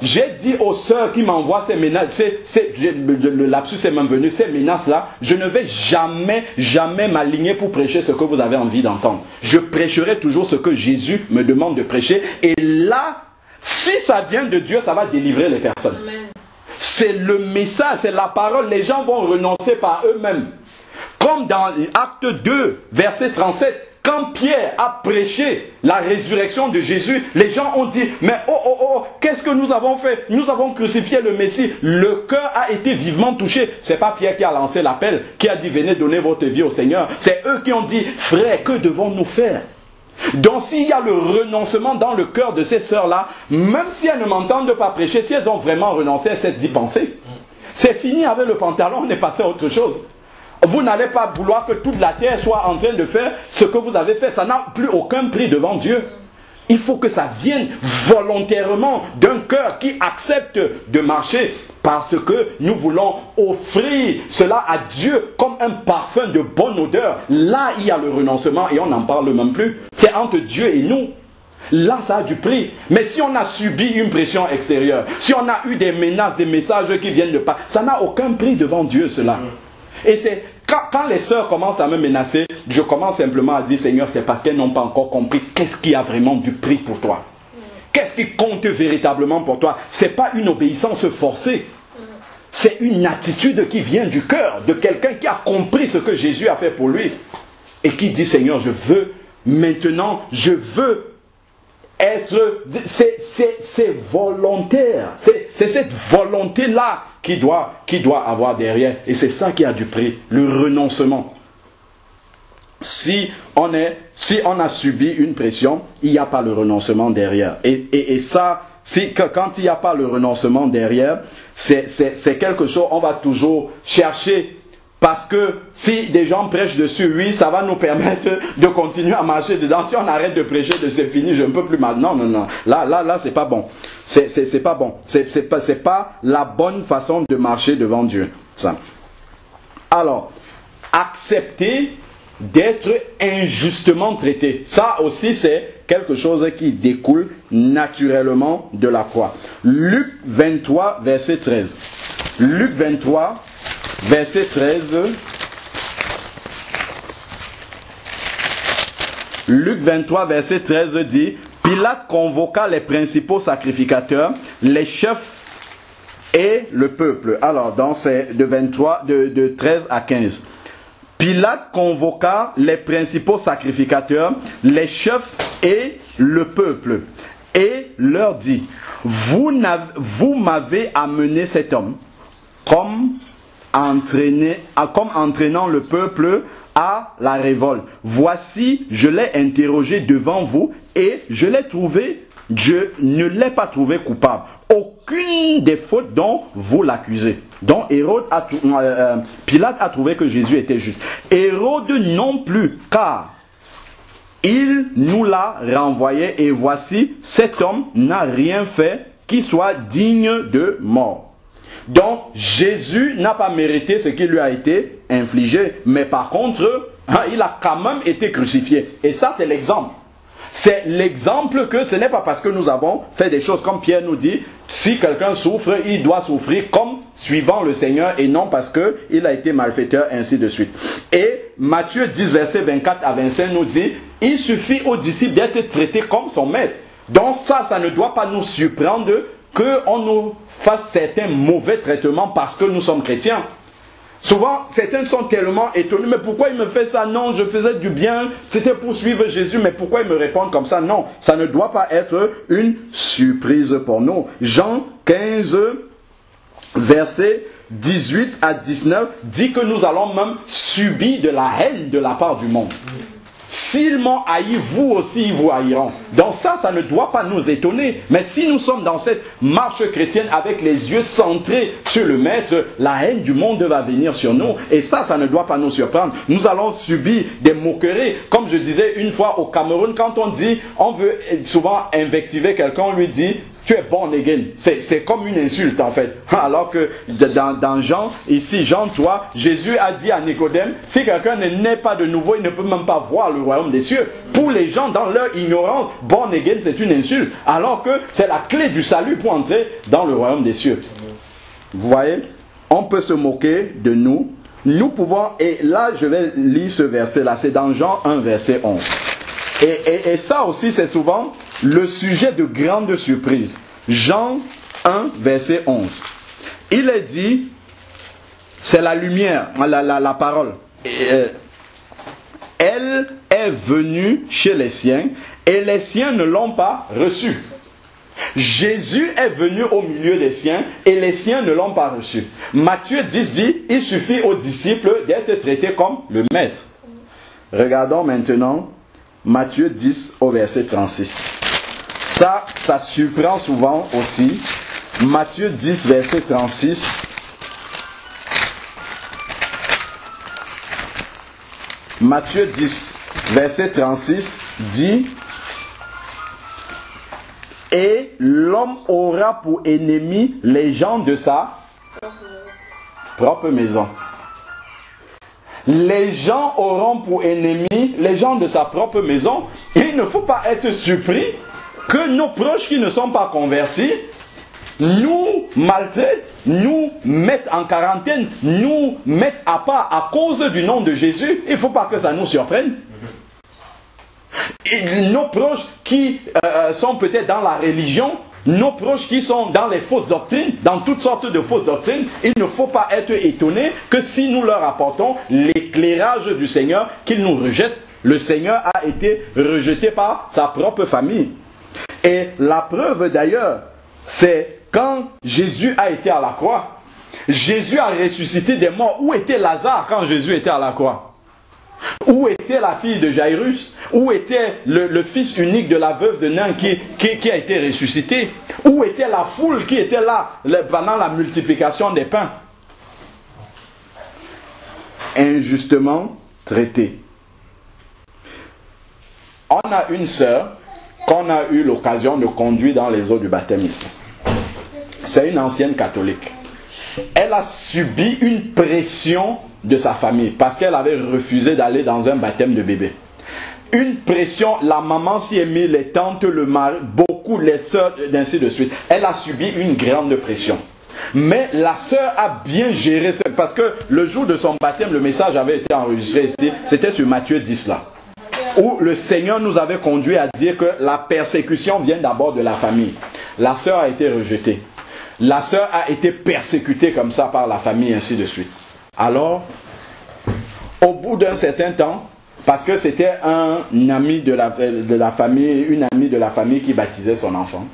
J'ai dit aux sœurs qui m'envoient ces menaces, le lapsus est même venu, ces menaces-là, je ne vais jamais m'aligner pour prêcher ce que vous avez envie d'entendre. Je prêcherai toujours ce que Jésus me demande de prêcher. Et là, si ça vient de Dieu, ça va délivrer les personnes. Amen. C'est le message, c'est la parole. Les gens vont renoncer par eux-mêmes. Comme dans Acte 2, verset 37, quand Pierre a prêché la résurrection de Jésus, les gens ont dit, mais qu'est-ce que nous avons fait? Nous avons crucifié le Messie. Le cœur a été vivement touché. C'est pas Pierre qui a lancé l'appel, qui a dit, venez donner votre vie au Seigneur. C'est eux qui ont dit, frère, que devons-nous faire? Donc s'il y a le renoncement dans le cœur de ces sœurs-là, même si elles ne m'entendent pas prêcher, si elles ont vraiment renoncé, elles cessent d'y penser. C'est fini avec le pantalon, on est passé à autre chose. Vous n'allez pas vouloir que toute la terre soit en train de faire ce que vous avez fait. Ça n'a plus aucun prix devant Dieu. Il faut que ça vienne volontairement d'un cœur qui accepte de marcher parce que nous voulons offrir cela à Dieu comme un parfum de bonne odeur. Là, il y a le renoncement et on n'en parle même plus. C'est entre Dieu et nous. Là, ça a du prix. Mais si on a subi une pression extérieure, si on a eu des menaces, des messages qui viennent de pas, ça n'a aucun prix devant Dieu, cela. Et c'est quand les sœurs commencent à me menacer, je commence simplement à dire, Seigneur, c'est parce qu'elles n'ont pas encore compris qu'est-ce qui a vraiment du prix pour toi. Qu'est-ce qui compte véritablement pour toi? Ce n'est pas une obéissance forcée. C'est une attitude qui vient du cœur de quelqu'un qui a compris ce que Jésus a fait pour lui. Et qui dit, Seigneur, je veux être... C'est volontaire. C'est cette volonté-là qui doit avoir derrière. Et c'est ça qui a du prix. Le renoncement. Si on a subi une pression, il n'y a pas le renoncement derrière. Et ça, quand il n'y a pas le renoncement derrière, c'est quelque chose, on va toujours chercher. Parce que si des gens prêchent dessus, oui, ça va nous permettre de continuer à marcher dedans. Si on arrête de prêcher de c'est fini, je ne peux plus maintenant. Non. Là, c'est pas bon. C'est pas bon. C'est pas la bonne façon de marcher devant Dieu. Ça. Alors, accepter d'être injustement traité. Ça aussi, c'est quelque chose qui découle naturellement de la croix. Luc 23, verset 13. Luc 23, verset 13. Luc 23, verset 13 dit, Pilate convoqua les principaux sacrificateurs, les chefs et le peuple. Alors, donc c'est de 13 à 15. Pilate convoqua les principaux sacrificateurs, les chefs et le peuple, et leur dit, vous m'avez amené cet homme comme entraînant le peuple à la révolte. Voici, je l'ai interrogé devant vous et je ne l'ai pas trouvé coupable. Aucune des fautes dont vous l'accusez. Donc Pilate a trouvé que Jésus était juste. Hérode non plus, car il nous l'a renvoyé et voici, cet homme n'a rien fait qui soit digne de mort. Donc, Jésus n'a pas mérité ce qui lui a été infligé. Mais par contre, il a quand même été crucifié. Et ça, c'est l'exemple. C'est l'exemple que ce n'est pas parce que nous avons fait des choses comme Pierre nous dit, si quelqu'un souffre, il doit souffrir comme suivant le Seigneur et non parce qu'il a été malfaiteur, ainsi de suite. Et Matthieu 10, verset 24 à 25 nous dit, il suffit aux disciples d'être traités comme son maître. Donc ça ne doit pas nous surprendre qu'on nous fasse certains mauvais traitements parce que nous sommes chrétiens. Souvent, certains sont tellement étonnés, mais pourquoi il me fait ça? Non, je faisais du bien, c'était pour suivre Jésus, mais pourquoi il me répond comme ça? Non, ça ne doit pas être une surprise pour nous. Jean 15, verset 18 à 19, dit que nous allons même subir de la haine de la part du monde. S'ils m'ont haï, vous aussi ils vous haïront. Donc ça ne doit pas nous étonner. Mais si nous sommes dans cette marche chrétienne avec les yeux centrés sur le Maître, la haine du monde va venir sur nous. Et ça ne doit pas nous surprendre. Nous allons subir des moqueries. Comme je disais une fois au Cameroun, quand on veut souvent invectiver quelqu'un, on lui dit... Tu es born again. C'est comme une insulte en fait. Alors que dans Jean, ici, Jean 3, Jésus a dit à Nicodème, si quelqu'un ne naît pas de nouveau, il ne peut même pas voir le royaume des cieux. Pour les gens, dans leur ignorance, born again, c'est une insulte. Alors que c'est la clé du salut pour entrer dans le royaume des cieux. Vous voyez, on peut se moquer de nous. Nous pouvons, et là je vais lire ce verset-là, c'est dans Jean 1, verset 11. Et ça aussi, c'est souvent le sujet de grande surprise. Jean 1, verset 11. Il est dit, c'est la lumière, la parole. Elle est venue chez les siens, et les siens ne l'ont pas reçue. Jésus est venu au milieu des siens, et les siens ne l'ont pas reçu. Matthieu 10 dit, il suffit aux disciples d'être traités comme le Maître. Regardons maintenant Matthieu 10 au verset 36. Ça surprend souvent aussi. Matthieu 10, verset 36. Matthieu 10, verset 36 dit, et l'homme aura pour ennemi les gens de sa propre maison. Les gens auront pour ennemis les gens de sa propre maison. Et il ne faut pas être surpris que nos proches qui ne sont pas convertis nous maltraitent, nous mettent en quarantaine, nous mettent à part à cause du nom de Jésus. Il ne faut pas que ça nous surprenne. Et nos proches qui sont peut-être dans la religion, nos proches qui sont dans les fausses doctrines, dans toutes sortes de fausses doctrines, il ne faut pas être étonné que si nous leur apportons l'éclairage du Seigneur, qu'ils nous rejettent. Le Seigneur a été rejeté par sa propre famille. Et la preuve d'ailleurs, c'est quand Jésus a été à la croix. Jésus a ressuscité des morts. Où était Lazare quand Jésus était à la croix? Où était la fille de Jairus? Où était le fils unique de la veuve de Nain qui a été ressuscité? Où était la foule qui était là pendant la multiplication des pains? Injustement traité. On a une sœur qu'on a eu l'occasion de conduire dans les eaux du baptême ici. C'est une ancienne catholique. Elle a subi une pression de sa famille parce qu'elle avait refusé d'aller dans un baptême de bébé. Une pression, la maman s'y est mise, les tantes, le mari, beaucoup, les sœurs, ainsi de suite. Elle a subi une grande pression. Mais la sœur a bien géré, parce que le jour de son baptême, le message avait été enregistré ici, c'était sur Matthieu 10 là, où le Seigneur nous avait conduit à dire que la persécution vient d'abord de la famille. La sœur a été rejetée. La sœur a été persécutée comme ça par la famille, ainsi de suite. Alors, au bout d'un certain temps, parce que c'était un ami de la famille, une amie de la famille qui baptisait son enfant.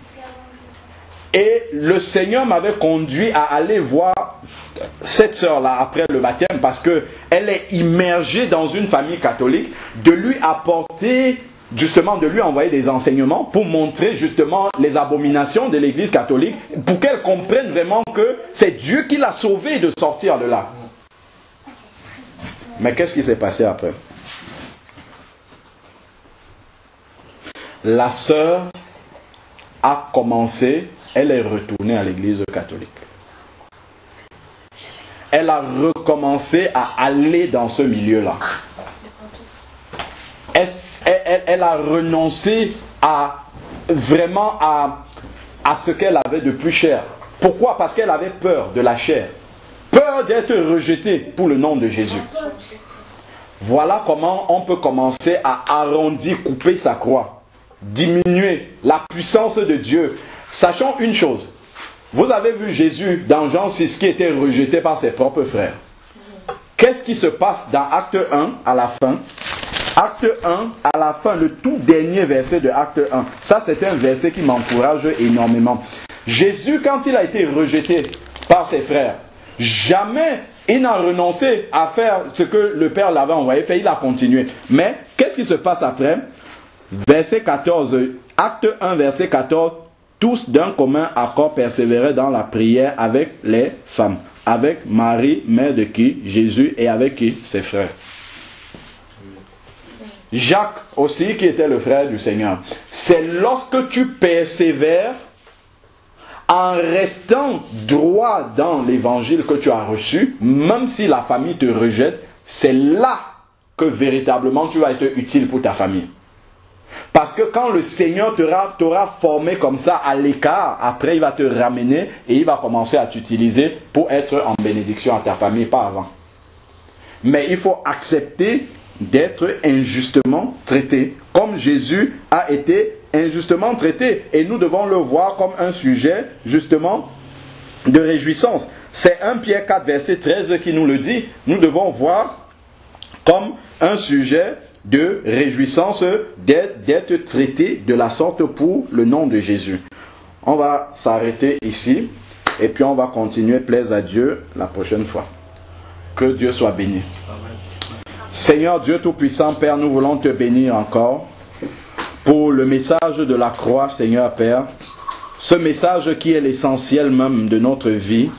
Et le Seigneur m'avait conduit à aller voir cette sœur-là après le baptême parce qu'elle est immergée dans une famille catholique, de lui apporter, justement de lui envoyer des enseignements pour montrer justement les abominations de l'église catholique, pour qu'elle comprenne vraiment que c'est Dieu qui l'a sauvée de sortir de là. Mais qu'est-ce qui s'est passé après? La sœur a commencé, elle est retournée à l'église catholique. elle a recommencé à aller dans ce milieu-là. Elle a renoncé à ce qu'elle avait de plus cher. Pourquoi? Parce qu'elle avait peur de la chair. Peur d'être rejetée pour le nom de Jésus. Voilà comment on peut commencer à arrondir, couper sa croix. Diminuer la puissance de Dieu. Sachons une chose. Vous avez vu Jésus dans Jean 6 qui était rejeté par ses propres frères. Qu'est-ce qui se passe dans Acte 1 à la fin? Acte 1 à la fin, le tout dernier verset de Acte 1. Ça, c'est un verset qui m'encourage énormément. Jésus, quand il a été rejeté par ses frères, jamais il n'a renoncé à faire ce que le Père l'avait envoyé faire. Il a continué. Mais, qu'est-ce qui se passe après? Verset 14, Acte 1, verset 14. Tous d'un commun accord persévéraient dans la prière avec les femmes. Avec Marie, mère de qui? Jésus, et avec qui? Ses frères. Jacques aussi, qui était le frère du Seigneur. C'est lorsque tu persévères en restant droit dans l'évangile que tu as reçu, même si la famille te rejette, c'est là que véritablement tu vas être utile pour ta famille. Parce que quand le Seigneur t'aura formé comme ça à l'écart, après il va te ramener et il va commencer à t'utiliser pour être en bénédiction à ta famille, pas avant. Mais il faut accepter d'être injustement traité, comme Jésus a été injustement traité. Et nous devons le voir comme un sujet, justement, de réjouissance. C'est 1 Pierre 4, verset 13 qui nous le dit. Nous devons voir comme un sujet de réjouissance d'être traité de la sorte pour le nom de Jésus. On va s'arrêter ici et puis on va continuer, plaise à Dieu, la prochaine fois. Que Dieu soit béni. Seigneur Dieu Tout-Puissant, Père, nous voulons te bénir encore pour le message de la croix, Seigneur Père. Ce message qui est l'essentiel même de notre vie,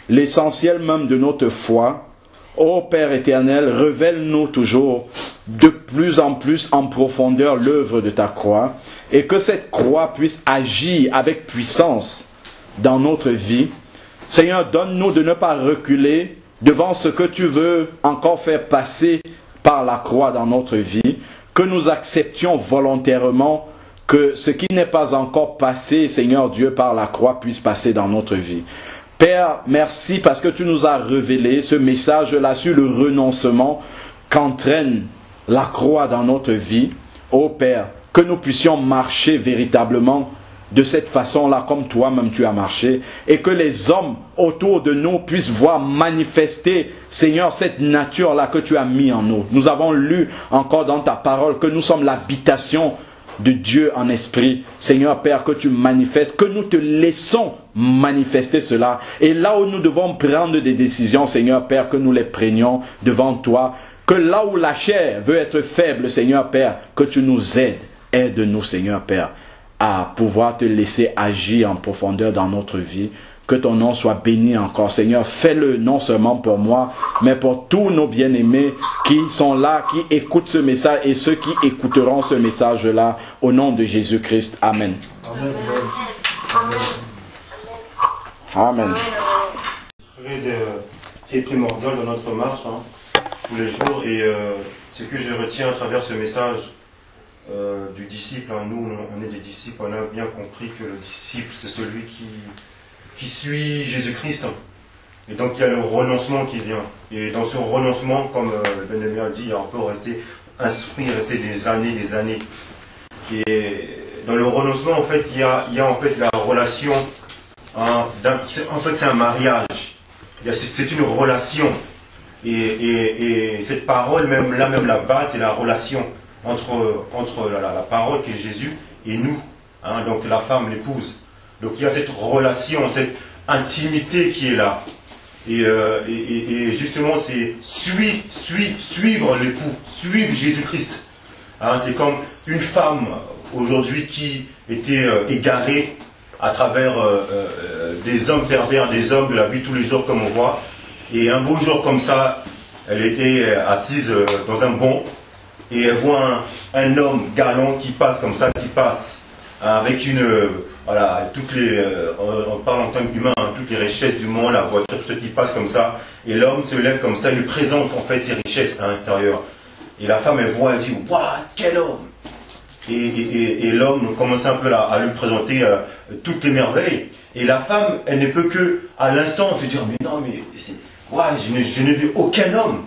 l'essentiel même de notre foi. Ô Père éternel, révèle-nous toujours de plus en plus en profondeur l'œuvre de ta croix et que cette croix puisse agir avec puissance dans notre vie. Seigneur, donne-nous de ne pas reculer devant ce que tu veux encore faire passer par la croix dans notre vie, que nous acceptions volontairement que ce qui n'est pas encore passé, Seigneur Dieu, par la croix puisse passer dans notre vie. Père, merci parce que tu nous as révélé ce message-là sur le renoncement qu'entraîne la croix dans notre vie. Ô Père, que nous puissions marcher véritablement de cette façon-là, comme toi-même tu as marché, et que les hommes autour de nous puissent voir manifester, Seigneur, cette nature-là que tu as mis en nous. Nous avons lu encore dans ta parole que nous sommes l'habitation de Dieu en esprit. Seigneur Père, que tu manifestes, que nous te laissons manifester cela. Et là où nous devons prendre des décisions, Seigneur Père, que nous les prenions devant toi. Que là où la chair veut être faible, Seigneur Père, que tu nous aides. Aide-nous, Seigneur Père, à pouvoir te laisser agir en profondeur dans notre vie. Que ton nom soit béni encore. Seigneur, fais-le non seulement pour moi, mais pour tous nos bien-aimés qui sont là, qui écoutent ce message et ceux qui écouteront ce message-là. Au nom de Jésus-Christ. Amen. Amen. Amen. Qui est primordial dans notre marche tous les jours. Et ce que je retiens à travers ce message du disciple, nous on est des disciples, on a bien compris que le disciple c'est celui qui suit Jésus-Christ. Et donc il y a le renoncement qui vient. Et dans ce renoncement, comme Ben-Aimé a dit, on peut rester instruit, rester des années. Et dans le renoncement, en fait, il y a en fait la relation. En fait, c'est un mariage. C'est une relation. Et cette parole, même la base, c'est la relation entre la parole qui est Jésus et nous. Donc la femme, l'épouse. Donc il y a cette relation, cette intimité qui est là. Et justement, c'est suivre l'époux, suivre Jésus-Christ. C'est comme une femme aujourd'hui qui était égarée à travers des hommes pervers, des hommes de la vie tous les jours comme on voit. Et un beau jour comme ça, elle était assise dans un banc et elle voit un homme galant qui passe comme ça, avec toutes les, on parle en tant qu'humain, toutes les richesses du monde, la voiture, tout ce qui passe comme ça. Et l'homme se lève comme ça, il lui présente en fait ses richesses à l'intérieur. Et la femme, elle voit, elle dit, waouh, quel homme! Et l'homme commence un peu à lui présenter toutes les merveilles. Et la femme, elle ne peut que, à l'instant, se dire, mais non, mais ouais, je n'ai vu aucun homme.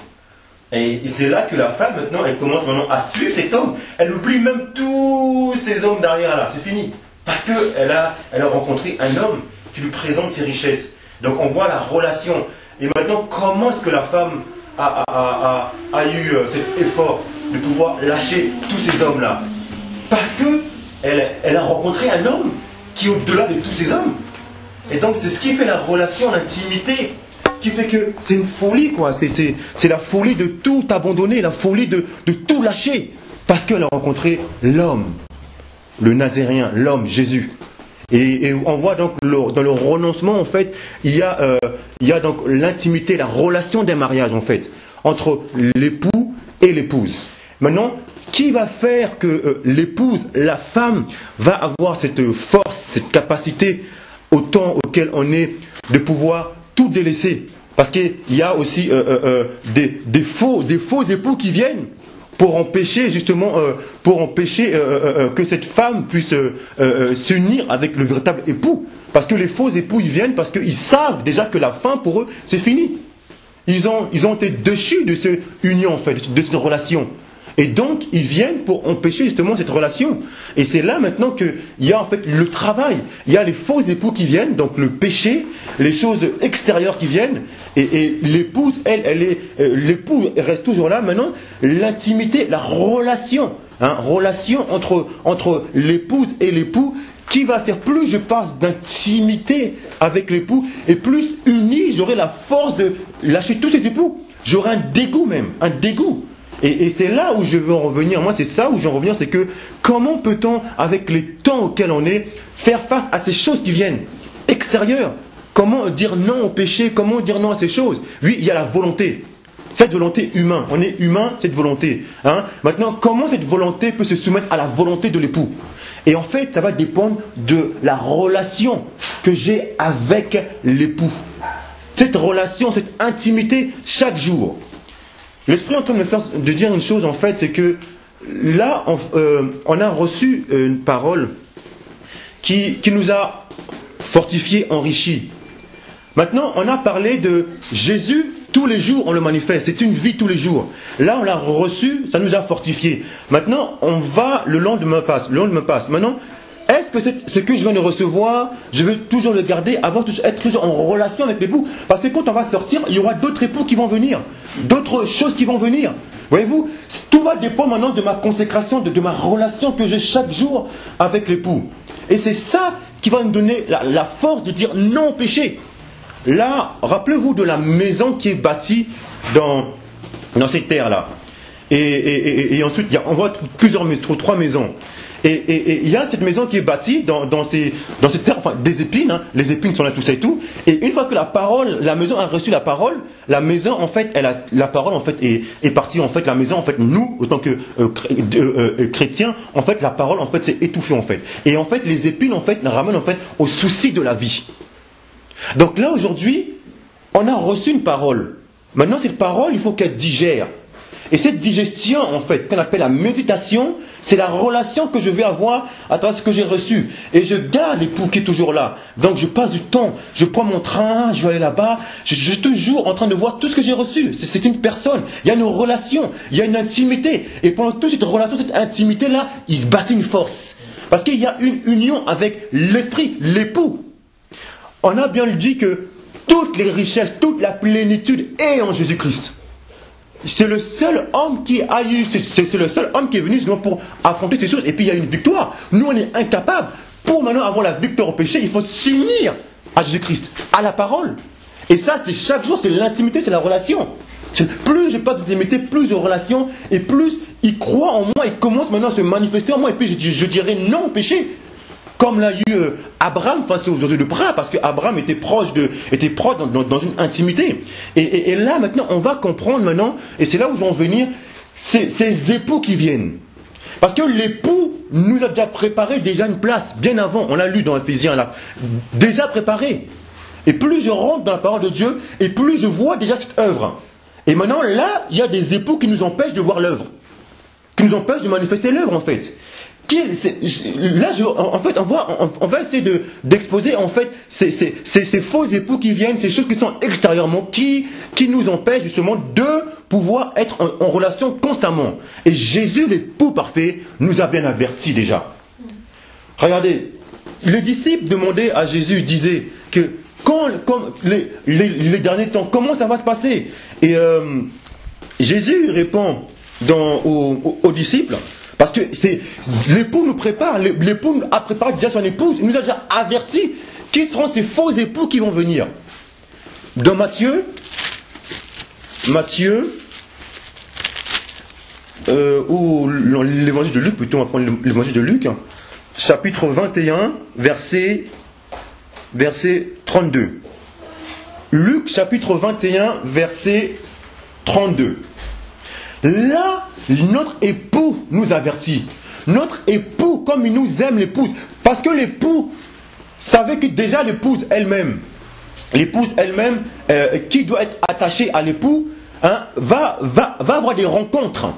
Et c'est là que la femme, maintenant, elle commence maintenant à suivre cet homme. Elle oublie même tous ces hommes derrière là, c'est fini. Parce qu'elle a rencontré un homme qui lui présente ses richesses. Donc on voit la relation. Et maintenant, comment est-ce que la femme a eu cet effort de pouvoir lâcher tous ces hommes-là? Parce qu'elle a rencontré un homme qui est au-delà de tous ces hommes. Et donc c'est ce qui fait la relation, l'intimité, qui fait que c'est une folie, quoi. C'est la folie de tout abandonner, la folie de tout lâcher. Parce qu'elle a rencontré l'homme, le Nazaréen, l'homme, Jésus. Et on voit donc dans le renoncement, en fait, il y a donc l'intimité, la relation d'un mariage, en fait, entre l'époux et l'épouse. Maintenant, qui va faire que l'épouse, la femme, va avoir cette force, cette capacité, au temps auquel on est, de pouvoir tout délaisser? Parce qu'il y a aussi des faux époux qui viennent pour empêcher justement, que cette femme puisse s'unir avec le véritable époux. Parce que les faux époux, ils viennent parce qu'ils savent déjà que la fin, pour eux, c'est fini. Ils ont été déchus de cette union, en fait, de cette relation. Et donc, ils viennent pour empêcher justement cette relation. Et c'est là maintenant qu'il y a en fait le travail. Il y a les faux époux qui viennent, donc le péché, les choses extérieures qui viennent. Et l'épouse, l'époux reste toujours là. Maintenant, l'intimité, la relation, relation entre l'épouse et l'époux, qui va faire plus je passe d'intimité avec l'époux, et plus uni, j'aurai la force de lâcher tous ces époux. J'aurai un dégoût même, un dégoût. Et c'est là où je veux en revenir. Moi, c'est ça où je veux en revenir, c'est que comment peut-on, avec les temps auxquels on est, faire face à ces choses qui viennent extérieures? Comment dire non au péché? Comment dire non à ces choses? Oui, il y a la volonté. Cette volonté humaine. On est humain, cette volonté. Maintenant, comment cette volonté peut se soumettre à la volonté de l'époux? Et en fait, ça va dépendre de la relation que j'ai avec l'époux. Cette relation, cette intimité, chaque jour. L'Esprit est en train de dire une chose, en fait, c'est que là, on a reçu une parole qui nous a fortifiés, enrichis. Maintenant, on a parlé de Jésus, tous les jours, on le manifeste. C'est une vie tous les jours. Là, on l'a reçu, ça nous a fortifiés. Maintenant, on va, le lendemain passe. Maintenant, est-ce que ce que je viens de recevoir, je veux toujours le garder, être toujours en relation avec l'époux? Parce que quand on va sortir, il y aura d'autres époux qui vont venir, d'autres choses qui vont venir. Voyez-vous, tout va dépendre maintenant de ma consécration, de ma relation que j'ai chaque jour avec l'époux. Et c'est ça qui va nous donner la force de dire non au péché. Là, rappelez-vous de la maison qui est bâtie dans cette terre-là. Et ensuite, on voit trois maisons. Et il y a cette maison qui est bâtie dans cette terre, enfin des épines, les épines sont là, tout ça et tout. Et une fois que la maison a reçu la parole, la maison en fait, la parole en fait est partie en fait, la maison en fait, nous, autant que chrétiens, en fait, la parole en fait s'est étouffée en fait. Et en fait, les épines en fait ramènent en fait au souci de la vie. Donc là aujourd'hui, on a reçu une parole. Maintenant cette parole, il faut qu'elle digère. Et cette digestion, en fait, qu'on appelle la méditation, c'est la relation que je vais avoir à travers ce que j'ai reçu. Et je garde l'époux qui est toujours là. Donc je passe du temps, je prends mon train, je vais aller là-bas, je suis toujours en train de voir tout ce que j'ai reçu. C'est une personne, il y a une relation, il y a une intimité. Et pendant toute cette relation, cette intimité-là, il se bâtit une force. Parce qu'il y a une union avec l'esprit, l'époux. On a bien dit que toutes les richesses, toute la plénitude est en Jésus-Christ. C'est le seul homme qui a eu, c'est le seul homme qui est venu pour affronter ces choses. Et puis il y a une victoire. Nous, on est incapables. Pour maintenant avoir la victoire au péché, il faut s'unir à Jésus-Christ, à la parole. Et ça, c'est chaque jour, c'est l'intimité, c'est la relation. Plus je passe d'intimité, plus de relation, et plus il croit en moi, il commence maintenant à se manifester en moi. Et puis je dirais non au péché. Comme l'a eu Abraham face aux yeux de bras, parce qu'Abraham était proche dans une intimité. Et là, maintenant, on va comprendre maintenant, et c'est là où je vais en venir, ces époux qui viennent. Parce que l'époux nous a déjà préparé déjà une place, bien avant, on l'a lu dans Éphésiens là, déjà préparé. et plus je rentre dans la parole de Dieu, et plus je vois déjà cette œuvre. Et maintenant, là, il y a des époux qui nous empêchent de voir l'œuvre, qui nous empêchent de manifester l'œuvre, en fait. Là, en fait, on va essayer d'exposer en fait ces faux époux qui viennent, ces choses qui sont extérieurement, qui nous empêchent justement de pouvoir être en relation constamment. Et Jésus, l'époux parfait, nous a bien avertis déjà. Regardez, les disciples demandaient à Jésus, disaient que quand les derniers temps, comment ça va se passer? Et Jésus répond aux disciples. Parce que l'époux nous prépare, l'époux a préparé déjà son épouse, il nous a déjà averti qui seront ces faux époux qui vont venir. Dans Matthieu, ou l'évangile de Luc, plutôt on va prendre l'évangile de Luc, chapitre 21, verset 32. Luc, chapitre 21, verset 32. Là, notre époux nous avertit. Notre époux, comme il nous aime, l'épouse. Parce que l'époux savait que déjà l'épouse elle-même, qui doit être attachée à l'époux, hein, va avoir des rencontres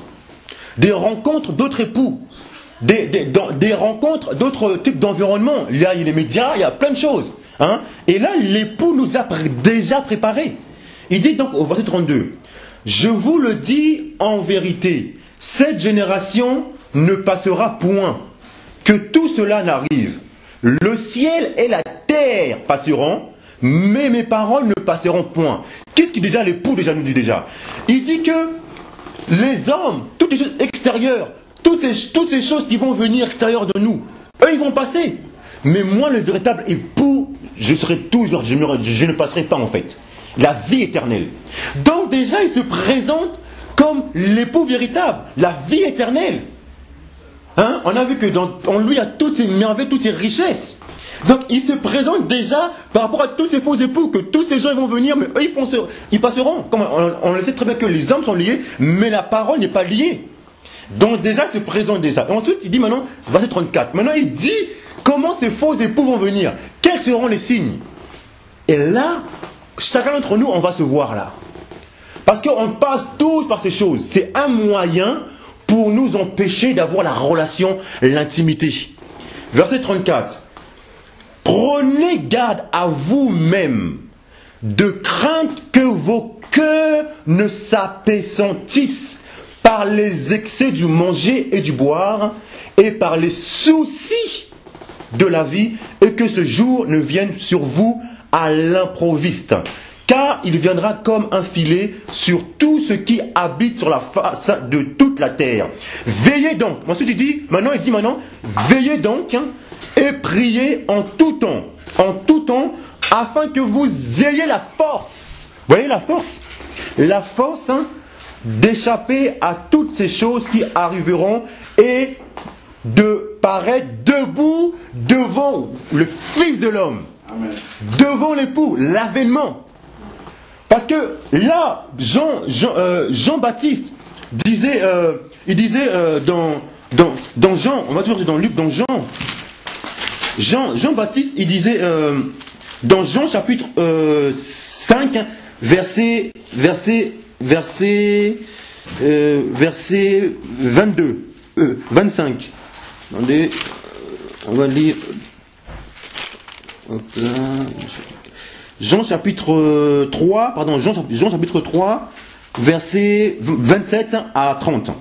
d'autres époux, des rencontres d'autres types d'environnement. Il y a les médias, il y a plein de choses. Hein. Et là, l'époux nous a déjà préparés. Il dit donc au verset 32, « Je vous le dis en vérité, cette génération ne passera point, que tout cela n'arrive. Le ciel et la terre passeront, mais mes paroles ne passeront point. » Qu'est-ce que déjà l'époux déjà nous dit déjà? Il dit que les hommes, toutes les choses extérieures, toutes ces choses qui vont venir extérieures de nous, eux ils vont passer. Mais moi, le véritable époux, je serai toujours, je ne passerai pas en fait. La vie éternelle. Donc déjà, il se présente comme l'époux véritable, la vie éternelle. Hein? On a vu que en lui, il y a toutes ces merveilles, toutes ces richesses. Donc il se présente déjà par rapport à tous ces faux époux, que tous ces gens vont venir, mais eux ils passeront. Comme on le sait très bien que les hommes sont liés, mais la parole n'est pas liée. Donc déjà, il se présente déjà. Et ensuite, il dit maintenant, verset 34, maintenant il dit comment ces faux époux vont venir, quels seront les signes. Et là, chacun d'entre nous, on va se voir là. Parce qu'on passe tous par ces choses. C'est un moyen pour nous empêcher d'avoir la relation, l'intimité. Verset 34. Prenez garde à vous-même, de crainte que vos cœurs ne s'apesanttissent par les excès du manger et du boire, et par les soucis de la vie, et que ce jour ne vienne sur vous à l'improviste, car il viendra comme un filet sur tout ce qui habite sur la face de toute la terre. Veillez donc. Ensuite il dit maintenant, veillez donc, hein, et priez en tout temps, afin que vous ayez la force. Vous voyez la force? La force, hein, d'échapper à toutes ces choses qui arriveront et de paraître debout devant le Fils de l'homme. Amen. Devant l'époux, l'avènement. Parce que là, Jean-Baptiste disait, il disait dans Jean, on va toujours dire dans Luc, dans Jean-Baptiste, il disait dans Jean chapitre 5, verset 22, 25. Attendez, on va lire. Hop là. Jean chapitre 3, verset 27 à 30.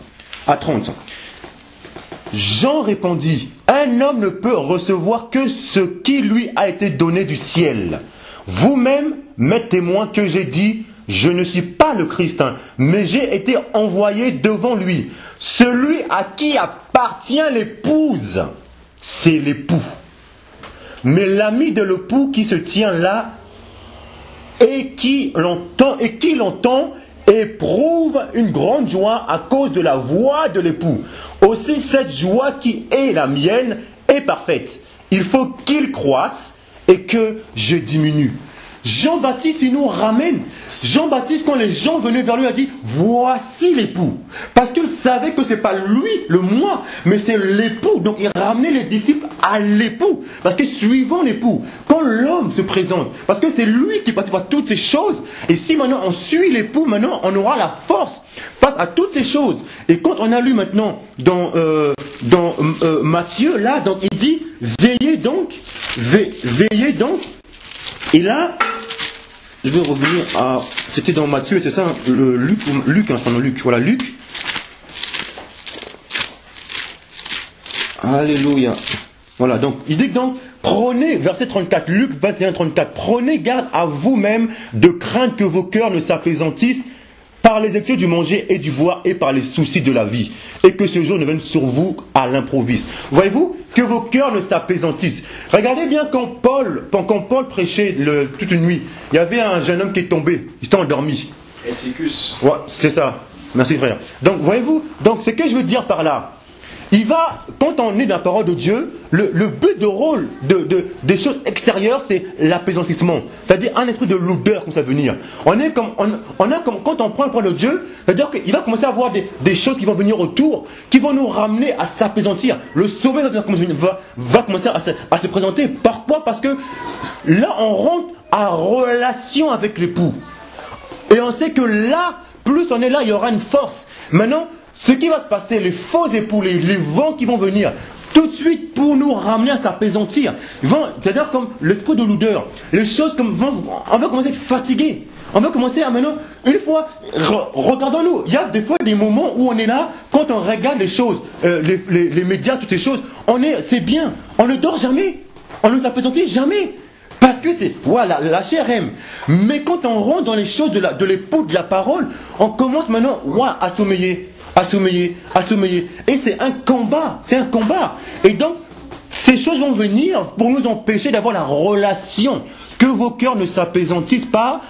Jean répondit, un homme ne peut recevoir que ce qui lui a été donné du ciel. Vous-même m'êtes témoin que j'ai dit, je ne suis pas le Christ, mais j'ai été envoyé devant lui. Celui à qui appartient l'épouse, c'est l'époux. Mais l'ami de l'époux qui se tient là et qui l'entend éprouve une grande joie à cause de la voix de l'époux. Aussi cette joie qui est la mienne est parfaite. Il faut qu'il croisse et que je diminue. Jean-Baptiste, il nous ramène. Jean-Baptiste, quand les gens venaient vers lui, a dit, voici l'époux. Parce qu'il savait que ce n'est pas lui, le moi, mais c'est l'époux. Donc il ramenait les disciples à l'époux. Parce que suivant l'époux, quand l'homme se présente, parce que c'est lui qui participe à toutes ces choses, et si maintenant on suit l'époux, maintenant on aura la force face à toutes ces choses. Et quand on a lu maintenant dans Matthieu, là, donc il dit, veillez donc, veillez donc, et là, je vais revenir à... C'était dans Matthieu, c'est ça, Luc, voilà, Luc. Alléluia. Voilà, donc, il dit donc, prenez, verset 34, Luc 21, 34, prenez garde à vous-même de craindre que vos cœurs ne s'apaisantissent par les excès du manger et du boire et par les soucis de la vie, et que ce jour ne vienne sur vous à l'improviste. Voyez-vous, que vos cœurs ne s'apaisantissent. Regardez bien quand Paul prêchait toute une nuit, il y avait un jeune homme qui est tombé, il s'était endormi. Éticus. Ouais, c'est ça. Merci frère. Donc voyez-vous, donc ce que je veux dire par là, il va, quand on est dans la parole de Dieu, le but de rôle des choses extérieures, c'est l'apaisantissement. C'est-à-dire un esprit de lourdeur comme ça venir. On a comme quand on prend la parole de Dieu, c'est-à-dire qu'il va commencer à avoir des choses qui vont venir autour, qui vont nous ramener à s'apaisantir. Le sommeil va commencer à se présenter. Pourquoi? Parce que là, on rentre en relation avec l'époux. Et on sait que là, plus on est là, il y aura une force. Maintenant, ce qui va se passer, les faux époux, les vents qui vont venir, tout de suite pour nous ramener à s'apaisantir, c'est-à-dire comme l'esprit de lourdeur, les choses comme on va commencer à être fatigué. On va commencer à maintenant, une fois, regardons-nous, il y a des fois des moments où on est là, quand on regarde les choses, les médias, toutes ces choses, c'est bien, on ne dort jamais, on ne s'apaisantit jamais. Parce que c'est, voilà, la chair aime. Mais quand on rentre dans les choses de l'époux, de la parole, on commence maintenant à sommeiller. Et c'est un combat. Et donc, ces choses vont venir pour nous empêcher d'avoir la relation. Que vos cœurs ne s'apaisantissent pas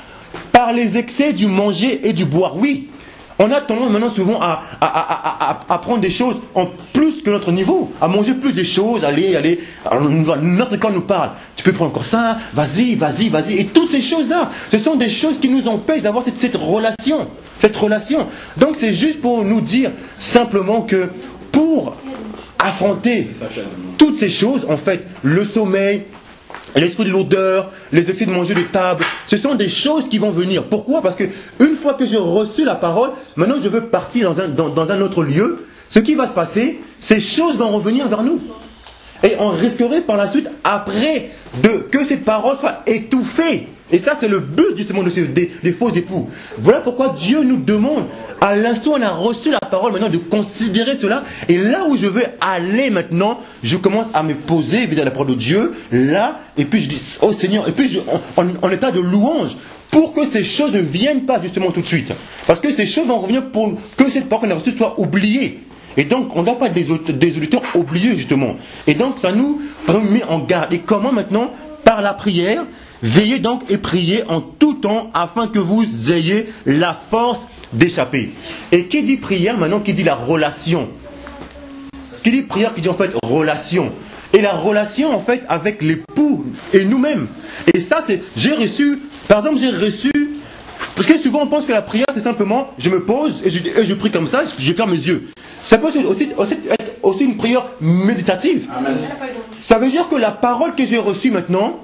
par les excès du manger et du boire. Oui, on a tendance maintenant souvent à prendre des choses en plus que notre niveau, à manger plus des choses, aller, notre corps nous parle. Tu peux prendre encore ça, vas-y. Et toutes ces choses-là, ce sont des choses qui nous empêchent d'avoir cette relation. Donc c'est juste pour nous dire simplement que pour affronter toutes ces choses, en fait, le sommeil, l'esprit de l'odeur, les excès de manger de table, ce sont des choses qui vont venir. Pourquoi? Parce que une fois que j'ai reçu la parole, maintenant je veux partir dans un autre lieu. Ce qui va se passer, ces choses vont revenir vers nous. Et on risquerait par la suite, après, que ces paroles soient étouffées. Et ça, c'est le but justement des faux époux. Voilà pourquoi Dieu nous demande, à l'instant où on a reçu la parole, maintenant de considérer cela. Et là où je veux aller maintenant, je commence à me poser vis-à-vis de la parole de Dieu, là, et puis je dis, oh Seigneur, et puis en état de louange, pour que ces choses ne viennent pas justement tout de suite. Parce que ces choses vont revenir pour que cette parole qu'on a reçue soit oubliée. Et donc, on ne doit pas être des auditeurs oubliés, justement. Et donc, ça nous met en garde. Et comment maintenant? Par la prière. Veillez donc et priez en tout temps afin que vous ayez la force d'échapper. Et qui dit prière maintenant? Qui dit la relation? Qui dit prière? Qui dit en fait relation. Et la relation en fait avec l'époux et nous-mêmes. Et ça, par exemple, j'ai reçu, parce que souvent on pense que la prière c'est simplement, je me pose et je prie comme ça, je ferme mes yeux. Ça peut être aussi une prière méditative. Amen. Ça veut dire que la parole que j'ai reçue maintenant,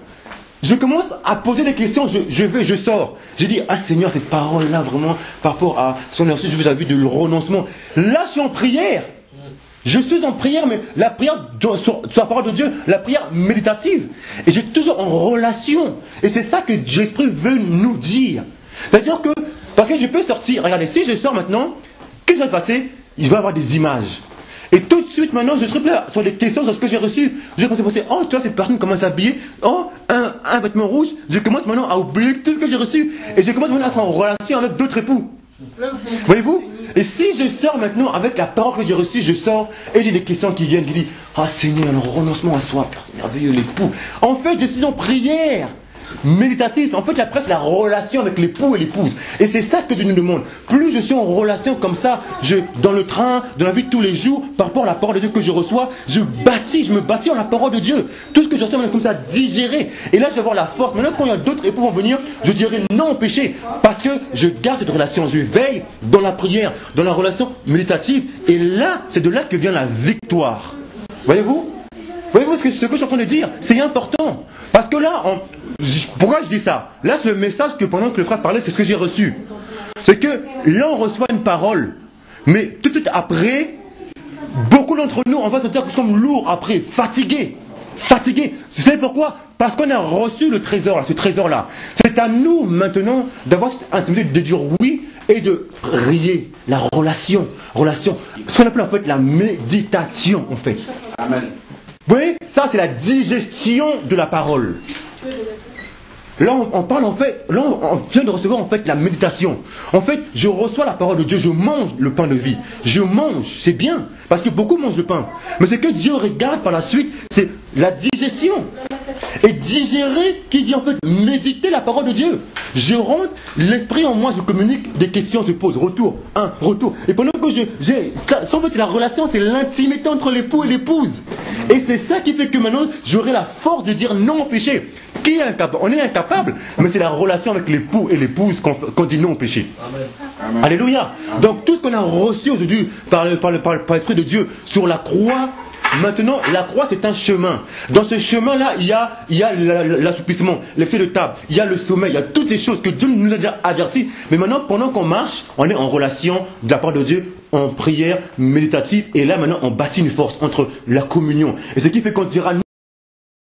je commence à poser des questions, je sors. Je dis, ah Seigneur, cette parole-là, vraiment, par rapport à son reçu, je vous ai vu de le renoncement. Là, je suis en prière. Je suis en prière, mais la prière sur la parole de Dieu, la prière méditative. Et je suis toujours en relation. Et c'est ça que l'Esprit veut nous dire. C'est-à-dire que, parce que je peux sortir, regardez, si je sors maintenant, qu'est-ce qui va se passer? Il va y avoir des images. Et tout de suite maintenant, je serai là sur des questions sur ce que j'ai reçu. Je commence à penser, oh, tu vois, cette personne commence à s'habiller. Oh, un vêtement rouge. Je commence maintenant à oublier tout ce que j'ai reçu. Et je commence maintenant à être en relation avec d'autres époux. Voyez-vous? Et si je sors maintenant avec la parole que j'ai reçue, je sors et j'ai des questions qui viennent, qui disent, ah Seigneur, le renoncement à soi, c'est merveilleux, l'époux. En fait, je suis en prière. méditatif. En fait, la prière, c'est la relation avec l'époux et l'épouse. Et c'est ça que Dieu nous demande. Plus je suis en relation comme ça, dans le train, dans la vie de tous les jours, par rapport à la parole de Dieu que je reçois, je me bâtis en la parole de Dieu. Tout ce que je reçois, comme ça, digérer. Et là, je vais avoir la force. Maintenant, quand il y a d'autres époux vont venir, je dirai non au péché. Parce que je garde cette relation. Je veille dans la prière, dans la relation méditative. Et là, c'est de là que vient la victoire. Voyez-vous ce que je suis en train de dire? C'est important. Parce que là, pourquoi je dis ça? Là, c'est le message que pendant que le frère parlait, c'est ce que j'ai reçu. C'est que là, on reçoit une parole. Mais tout de suite après, beaucoup d'entre nous, on va se dire comme lourd après, fatigué. Vous savez pourquoi? Parce qu'on a reçu le trésor, ce trésor-là. C'est à nous maintenant d'avoir cette intimité de dire oui et de prier. La relation. Ce qu'on appelle en fait la méditation, en fait. Amen. Vous voyez, ça c'est la digestion de la parole. Là, on parle en fait, là, on vient de recevoir en fait la méditation. En fait, je reçois la parole de Dieu, je mange le pain de vie. Je mange, c'est bien, parce que beaucoup mangent le pain. Mais ce que Dieu regarde par la suite, c'est la digestion. Et digérer, qui dit en fait méditer la parole de Dieu. Je rentre, l'esprit en moi, je communique, des questions se posent, retour. Et pendant que ça en fait c'est la relation, c'est l'intimité entre l'époux et l'épouse. Et c'est ça qui fait que maintenant, j'aurai la force de dire non au péché. Qui est incapable? On est incapable, mais c'est la relation avec l'époux et l'épouse qu'on dit non au péché. Amen. Alléluia. Donc tout ce qu'on a reçu aujourd'hui par l'Esprit de Dieu sur la croix, maintenant la croix c'est un chemin. Dans ce chemin-là, il y a l'assouplissement, l'excès de table, il y a le sommeil, il y a toutes ces choses que Dieu nous a déjà averties. Mais maintenant, pendant qu'on marche, on est en relation de la part de Dieu, en prière méditative, et là maintenant on bâtit une force entre la communion. Et ce qui fait qu'on dira